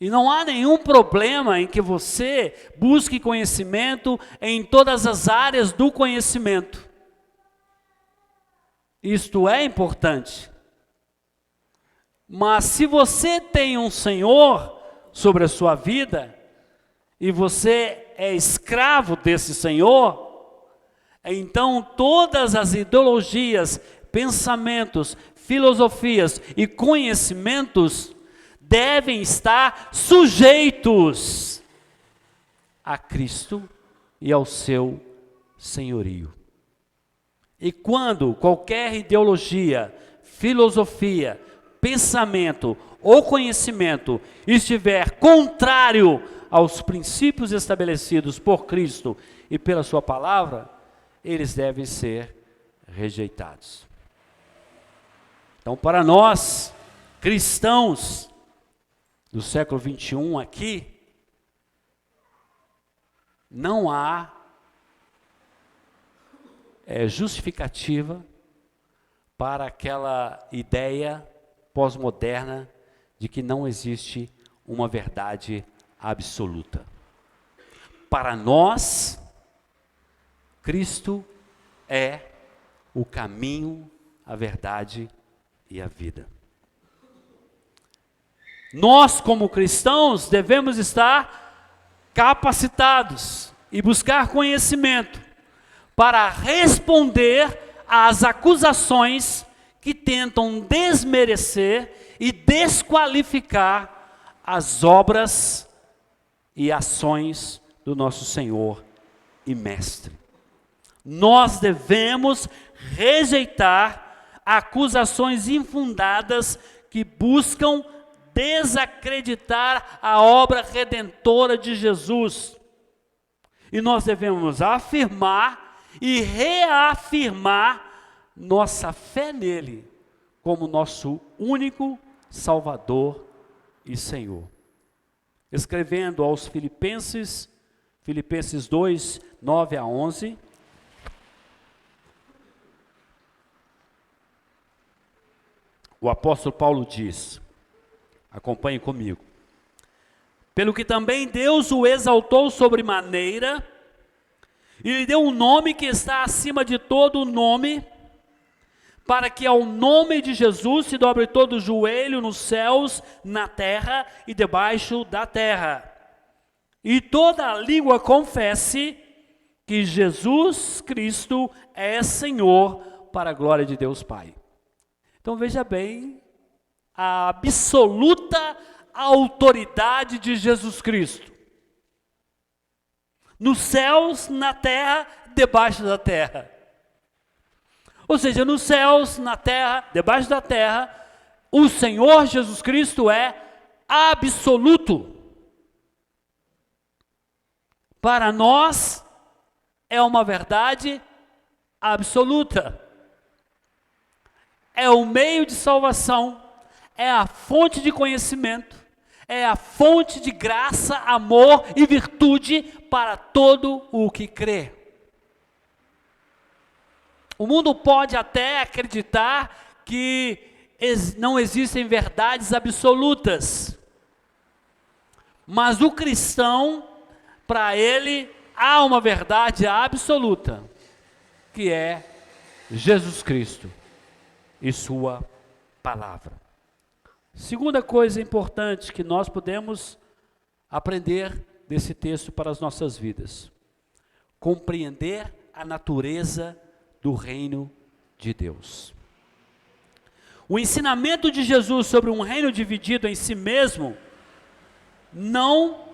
Speaker 4: E não há nenhum problema em que você busque conhecimento em todas as áreas do conhecimento. Isto é importante. Mas se você tem um Senhor sobre a sua vida, e você é escravo desse Senhor, então todas as ideologias, pensamentos, filosofias e conhecimentos devem estar sujeitos a Cristo e ao seu senhorio. E quando qualquer ideologia, filosofia, pensamento ou conhecimento estiver contrário aos princípios estabelecidos por Cristo e pela sua palavra, eles devem ser rejeitados. Então, para nós, cristãos do século 21 aqui, não há justificativa para aquela ideia pós-moderna de que não existe uma verdade absoluta. Para nós, Cristo é o caminho, a verdade e a vida. Nós, como cristãos, devemos estar capacitados e buscar conhecimento para responder às acusações que tentam desmerecer e desqualificar as obras e ações do nosso Senhor e Mestre. Nós devemos rejeitar acusações infundadas que buscam desacreditar a obra redentora de Jesus. E nós devemos afirmar e reafirmar nossa fé nele como nosso único Salvador e Senhor. Escrevendo aos Filipenses 2, 9 a 11, o apóstolo Paulo diz, acompanhe comigo: pelo que também Deus o exaltou sobremaneira, e lhe deu um nome que está acima de todo nome, para que ao nome de Jesus se dobre todo o joelho nos céus, na terra e debaixo da terra, e toda língua confesse que Jesus Cristo é Senhor, para a glória de Deus Pai. Então veja bem a absoluta autoridade de Jesus Cristo. Nos céus, na terra, debaixo da terra. Ou seja, nos céus, na terra, debaixo da terra, o Senhor Jesus Cristo é absoluto. Para nós, é uma verdade absoluta. É o meio de salvação, é a fonte de conhecimento, é a fonte de graça, amor e virtude para todo o que crê. O mundo pode até acreditar que não existem verdades absolutas, mas o cristão, para ele, há uma verdade absoluta, que é Jesus Cristo e sua palavra. Segunda coisa importante que nós podemos aprender desse texto para as nossas vidas: compreender a natureza do reino de Deus. O ensinamento de Jesus sobre um reino dividido em si mesmo não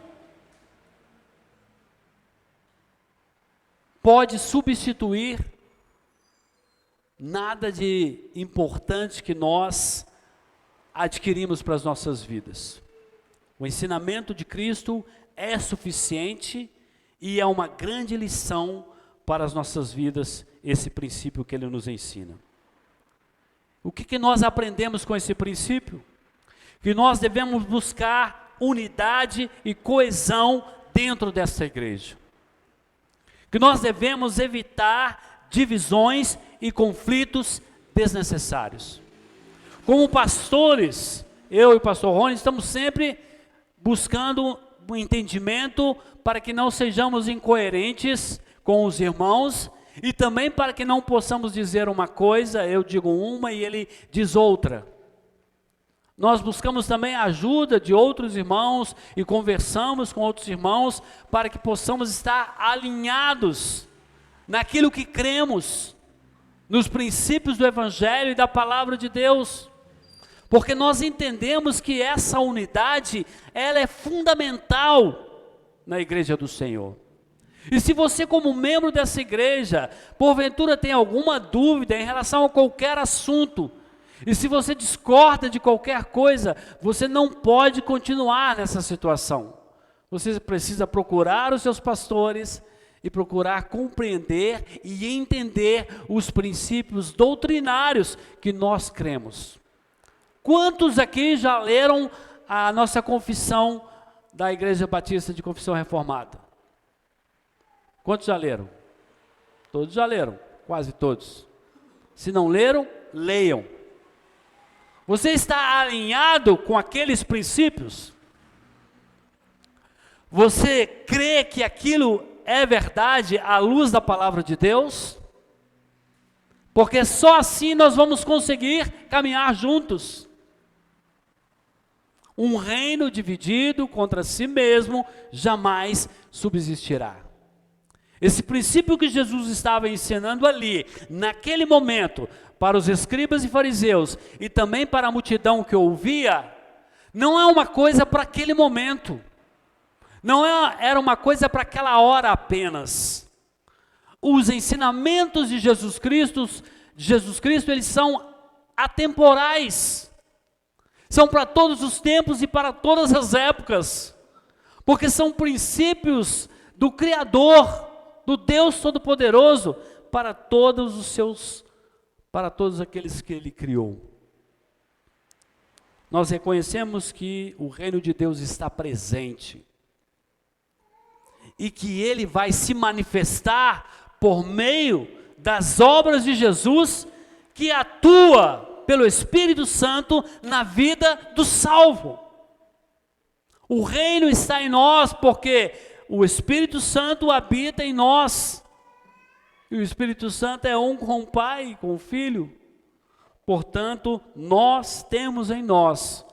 Speaker 4: pode substituir nada de importante que nós adquirimos para as nossas vidas. O ensinamento de Cristo é suficiente e é uma grande lição para as nossas vidas, esse princípio que Ele nos ensina. O que nós aprendemos com esse princípio? Que nós devemos buscar unidade e coesão dentro dessa igreja. Que nós devemos evitar divisões e conflitos desnecessários. Como pastores, eu e o pastor Rony estamos sempre buscando um entendimento para que não sejamos incoerentes com os irmãos e também para que não possamos dizer uma coisa, eu digo uma e ele diz outra. Nós buscamos também a ajuda de outros irmãos e conversamos com outros irmãos para que possamos estar alinhados naquilo que cremos, nos princípios do Evangelho e da Palavra de Deus. Porque nós entendemos que essa unidade, ela é fundamental na igreja do Senhor. E se você, como membro dessa igreja, porventura tem alguma dúvida em relação a qualquer assunto, e se você discorda de qualquer coisa, você não pode continuar nessa situação. Você precisa procurar os seus pastores e procurar compreender e entender os princípios doutrinários que nós cremos. Quantos aqui já leram a nossa confissão da Igreja Batista de Confissão Reformada? Quantos já leram? Todos já leram, quase todos. Se não leram, leiam. Você está alinhado com aqueles princípios? Você crê que aquilo é verdade à luz da palavra de Deus? Porque só assim nós vamos conseguir caminhar juntos. Um reino dividido contra si mesmo jamais subsistirá. Esse princípio que Jesus estava ensinando ali, naquele momento, para os escribas e fariseus, e também para a multidão que ouvia, não é uma coisa para aquele momento, era uma coisa para aquela hora apenas. Os ensinamentos de Jesus Cristo, eles são atemporais, são para todos os tempos e para todas as épocas, porque são princípios do Criador, do Deus Todo-Poderoso, para todos aqueles que Ele criou. Nós reconhecemos que o reino de Deus está presente, e que Ele vai se manifestar por meio das obras de Jesus, que atua pelo Espírito Santo na vida do salvo. O reino está em nós porque o Espírito Santo habita em nós. E o Espírito Santo é um com o Pai e com o Filho. Portanto, nós temos em nós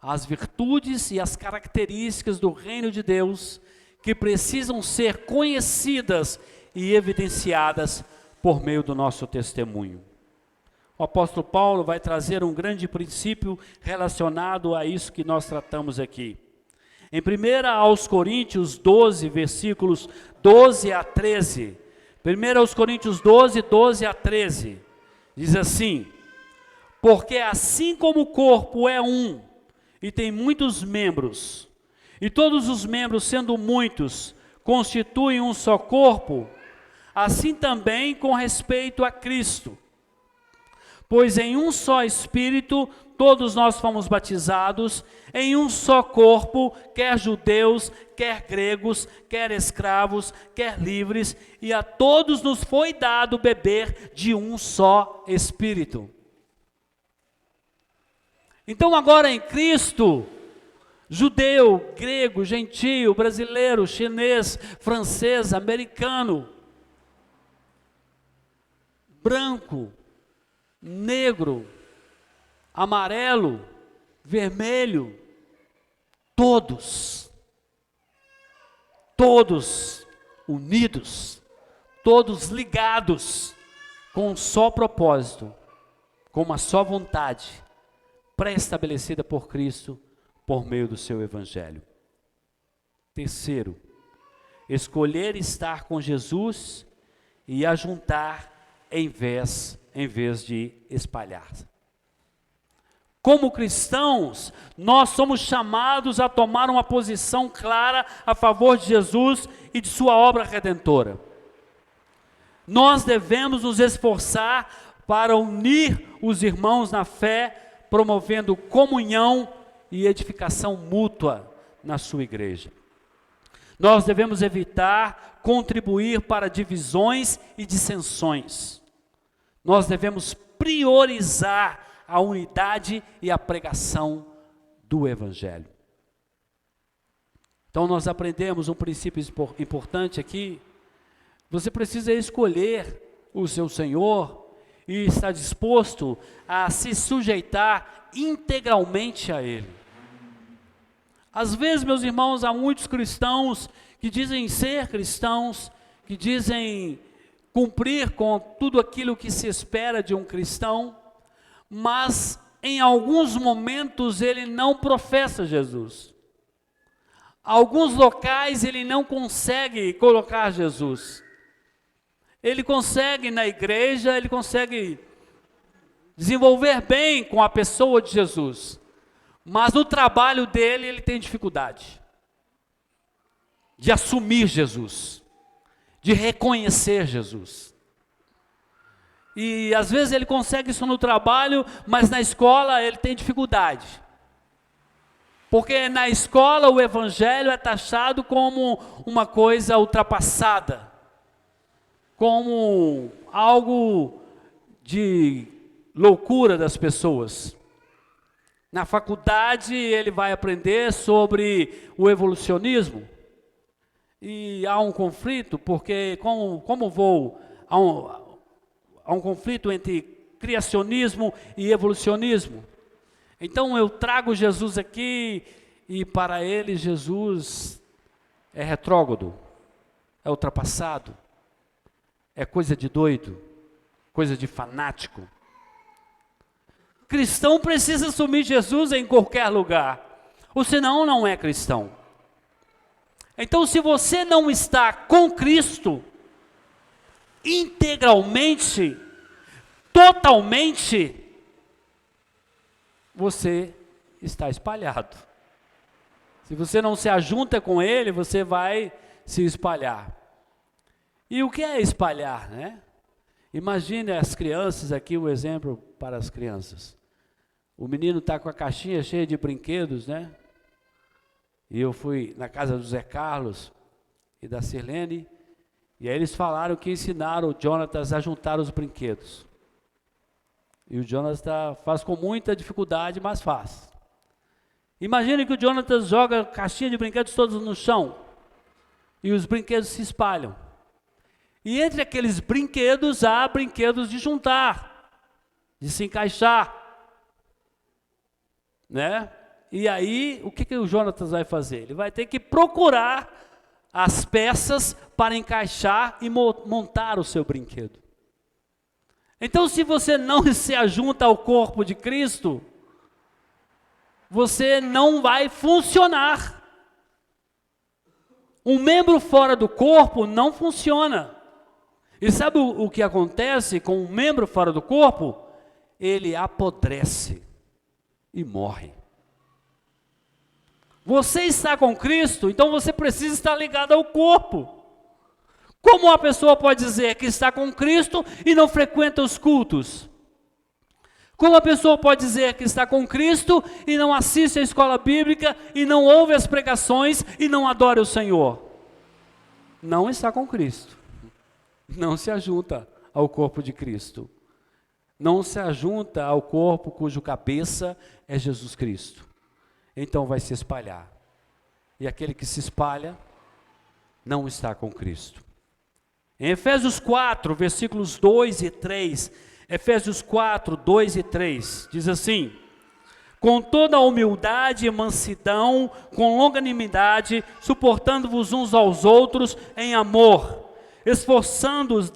Speaker 4: as virtudes e as características do reino de Deus que precisam ser conhecidas e evidenciadas por meio do nosso testemunho. O apóstolo Paulo vai trazer um grande princípio relacionado a isso que nós tratamos aqui. Em 1 aos Coríntios 12, versículos 12 a 13. 1 aos Coríntios 12, 12 a 13. Diz assim: porque assim como o corpo é um, e tem muitos membros, e todos os membros, sendo muitos, constituem um só corpo, assim também com respeito a Cristo. Pois em um só Espírito todos nós fomos batizados, em um só corpo, quer judeus, quer gregos, quer escravos, quer livres, e a todos nos foi dado beber de um só Espírito. Então agora em Cristo, judeu, grego, gentio, brasileiro, chinês, francês, americano, branco, negro, amarelo, vermelho, todos unidos, todos ligados, com um só propósito, com uma só vontade, pré-estabelecida por Cristo, por meio do seu Evangelho. Terceiro, escolher estar com Jesus e ajuntar em vez de espalhar. Como cristãos, nós somos chamados a tomar uma posição clara a favor de Jesus e de sua obra redentora. Nós devemos nos esforçar para unir os irmãos na fé, promovendo comunhão e edificação mútua na sua igreja. Nós devemos evitar contribuir para divisões e dissensões. Nós devemos priorizar a unidade e a pregação do Evangelho. Então nós aprendemos um princípio importante aqui. Você precisa escolher o seu Senhor e estar disposto a se sujeitar integralmente a Ele. Às vezes, meus irmãos, há muitos cristãos que dizem ser cristãos, que dizem cumprir com tudo aquilo que se espera de um cristão, mas em alguns momentos ele não professa Jesus. Alguns locais ele não consegue colocar Jesus. Ele consegue na igreja, ele consegue desenvolver bem com a pessoa de Jesus, mas no trabalho dele ele tem dificuldade de assumir Jesus, de reconhecer Jesus. E às vezes ele consegue isso no trabalho, mas na escola ele tem dificuldade. Porque na escola o evangelho é taxado como uma coisa ultrapassada, como algo de loucura das pessoas. Na faculdade ele vai aprender sobre o evolucionismo. E há um conflito, porque há um conflito entre criacionismo e evolucionismo. Então eu trago Jesus aqui e para ele Jesus é retrógrado, é ultrapassado, é coisa de doido, coisa de fanático. Cristão precisa assumir Jesus em qualquer lugar, ou senão não é cristão. Então se você não está com Cristo, integralmente, totalmente, você está espalhado. Se você não se ajunta com Ele, você vai se espalhar. E o que é espalhar, né? Imagine as crianças aqui, o exemplo para as crianças. O menino está com a caixinha cheia de brinquedos, né? E eu fui na casa do Zé Carlos e da Sirlene, e aí eles falaram que ensinaram o Jonatas a juntar os brinquedos. E o Jonatas faz com muita dificuldade, mas faz. Imagine que o Jonatas joga a caixinha de brinquedos todos no chão, e os brinquedos se espalham. E entre aqueles brinquedos, há brinquedos de juntar, de se encaixar, né? E aí, o que o Jonatas vai fazer? Ele vai ter que procurar as peças para encaixar e montar o seu brinquedo. Então, se você não se ajunta ao corpo de Cristo, você não vai funcionar. Um membro fora do corpo não funciona. E sabe o que acontece com um membro fora do corpo? Ele apodrece e morre. Você está com Cristo, então você precisa estar ligado ao corpo. Como uma pessoa pode dizer que está com Cristo e não frequenta os cultos? Como a pessoa pode dizer que está com Cristo e não assiste à escola bíblica e não ouve as pregações e não adora o Senhor? Não está com Cristo. Não se ajunta ao corpo de Cristo. Não se ajunta ao corpo cujo cabeça é Jesus Cristo. então vai se espalhar. E aquele que se espalha não está com Cristo. Em Efésios 4, versículos 2 e 3, Efésios 4, 2 e 3, diz assim: com toda a humildade e mansidão, com longanimidade, suportando-vos uns aos outros em amor, esforçando-os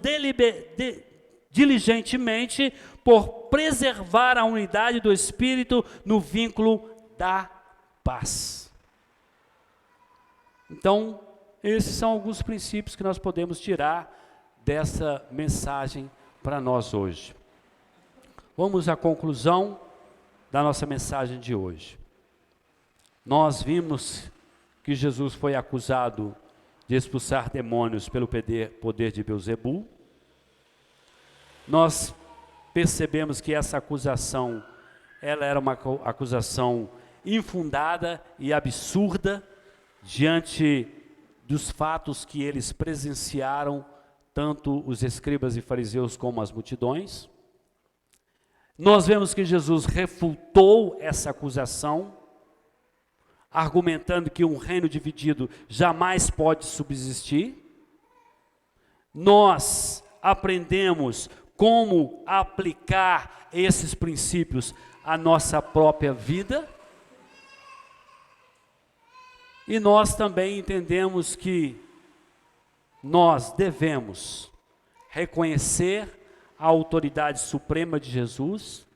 Speaker 4: diligentemente por preservar a unidade do Espírito no vínculo da paz. Então, esses são alguns princípios que nós podemos tirar dessa mensagem para nós hoje. Vamos à conclusão da nossa mensagem de hoje. Nós vimos que Jesus foi acusado de expulsar demônios pelo poder de Beelzebul. Nós percebemos que essa acusação, ela era uma acusação infundada e absurda diante dos fatos que eles presenciaram, tanto os escribas e fariseus como as multidões. Nós vemos que Jesus refutou essa acusação, argumentando que um reino dividido jamais pode subsistir. Nós aprendemos como aplicar esses princípios à nossa própria vida. E nós também entendemos que nós devemos reconhecer a autoridade suprema de Jesus,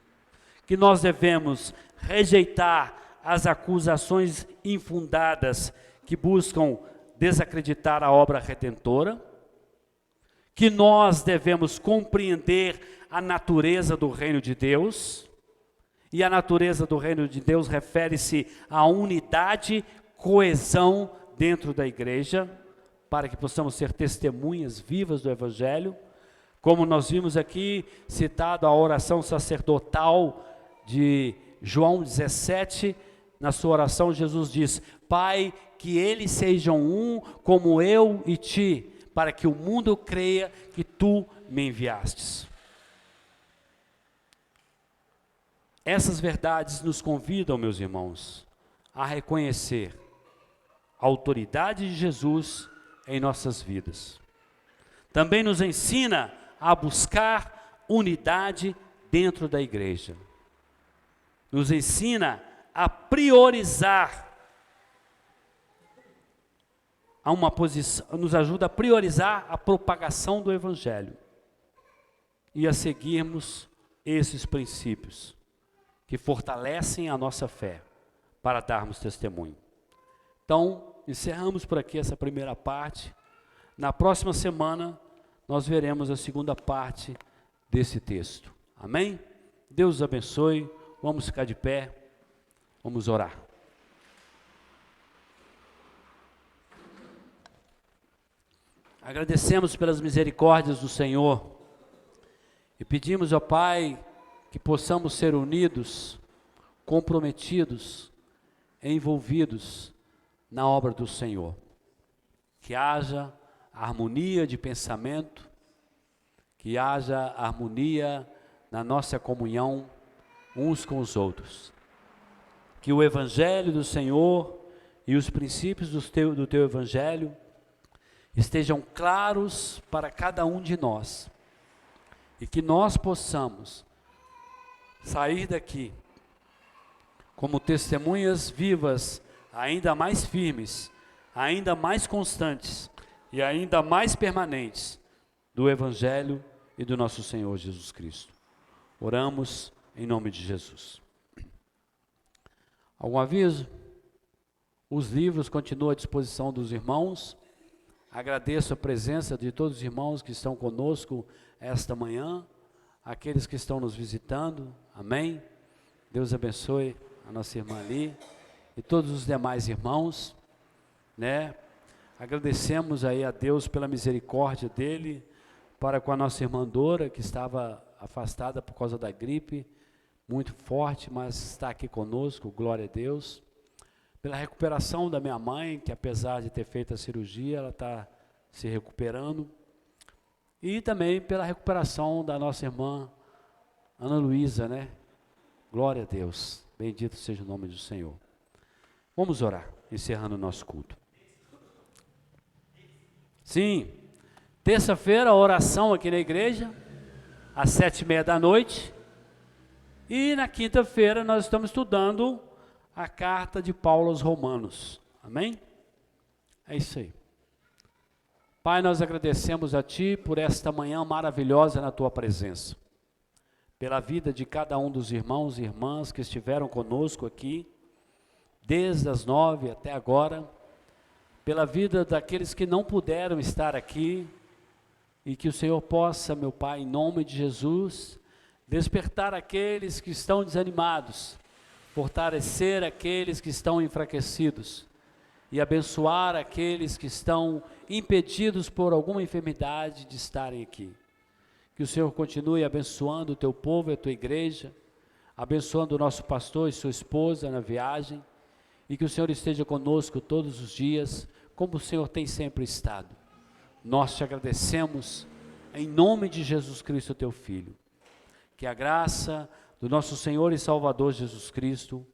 Speaker 4: que nós devemos rejeitar as acusações infundadas que buscam desacreditar a obra redentora, que nós devemos compreender a natureza do reino de Deus, e a natureza do reino de Deus refere-se à unidade, coesão dentro da igreja, para que possamos ser testemunhas vivas do Evangelho, como nós vimos aqui, citado a oração sacerdotal de João 17, na sua oração Jesus diz: Pai, que eles sejam um como eu e ti, para que o mundo creia que tu me enviastes. Essas verdades nos convidam, meus irmãos, a reconhecer a autoridade de Jesus em nossas vidas. Também nos ensina a buscar unidade dentro da igreja. Nos ensina a priorizar a uma posição, nos ajuda a priorizar a propagação do Evangelho e a seguirmos esses princípios que fortalecem a nossa fé para darmos testemunho. Então, encerramos por aqui essa primeira parte. Na próxima semana, nós veremos a segunda parte desse texto. Amém? Deus os abençoe. Vamos ficar de pé. Vamos orar. Agradecemos pelas misericórdias do Senhor e pedimos ao Pai que possamos ser unidos, comprometidos, envolvidos na obra do Senhor. Que haja harmonia de pensamento, que haja harmonia na nossa comunhão uns com os outros. Que o Evangelho do Senhor e os princípios do teu Evangelho estejam claros para cada um de nós e que nós possamos sair daqui como testemunhas vivas, ainda mais firmes, ainda mais constantes e ainda mais permanentes do Evangelho e do nosso Senhor Jesus Cristo. Oramos em nome de Jesus. Algum aviso? Os livros continuam à disposição dos irmãos. Agradeço a presença de todos os irmãos que estão conosco esta manhã, aqueles que estão nos visitando. Amém? Deus abençoe a nossa irmã ali e todos os demais irmãos, né? Agradecemos aí a Deus pela misericórdia dele para com a nossa irmã Dora, que estava afastada por causa da gripe, muito forte, mas está aqui conosco, glória a Deus. Pela recuperação da minha mãe, que apesar de ter feito a cirurgia, ela está se recuperando. E também pela recuperação da nossa irmã Ana Luísa, né? Glória a Deus, bendito seja o nome do Senhor. Vamos orar, encerrando o nosso culto. Sim, terça-feira, oração aqui na igreja, às 7h30 da noite. E na quinta-feira nós estamos estudando a carta de Paulo aos Romanos. Amém? É isso aí. Pai, nós agradecemos a Ti por esta manhã maravilhosa na Tua presença. Pela vida de cada um dos irmãos e irmãs que estiveram conosco aqui, desde as 9 até agora. Pela vida daqueles que não puderam estar aqui, e que o Senhor possa, meu Pai, em nome de Jesus, despertar aqueles que estão desanimados, fortalecer aqueles que estão enfraquecidos, e abençoar aqueles que estão impedidos por alguma enfermidade de estarem aqui. Que o Senhor continue abençoando o teu povo e a tua igreja, abençoando o nosso pastor e sua esposa na viagem, e que o Senhor esteja conosco todos os dias, como o Senhor tem sempre estado. Nós te agradecemos em nome de Jesus Cristo, teu Filho. Que a graça do nosso Senhor e Salvador Jesus Cristo,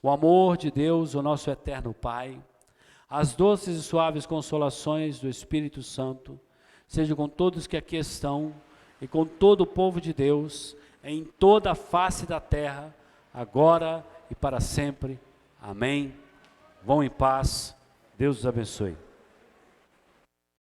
Speaker 4: o amor de Deus, o nosso eterno Pai, as doces e suaves consolações do Espírito Santo, seja com todos que aqui estão e com todo o povo de Deus, em toda a face da terra, agora e para sempre. Amém. Vão em paz. Deus os abençoe.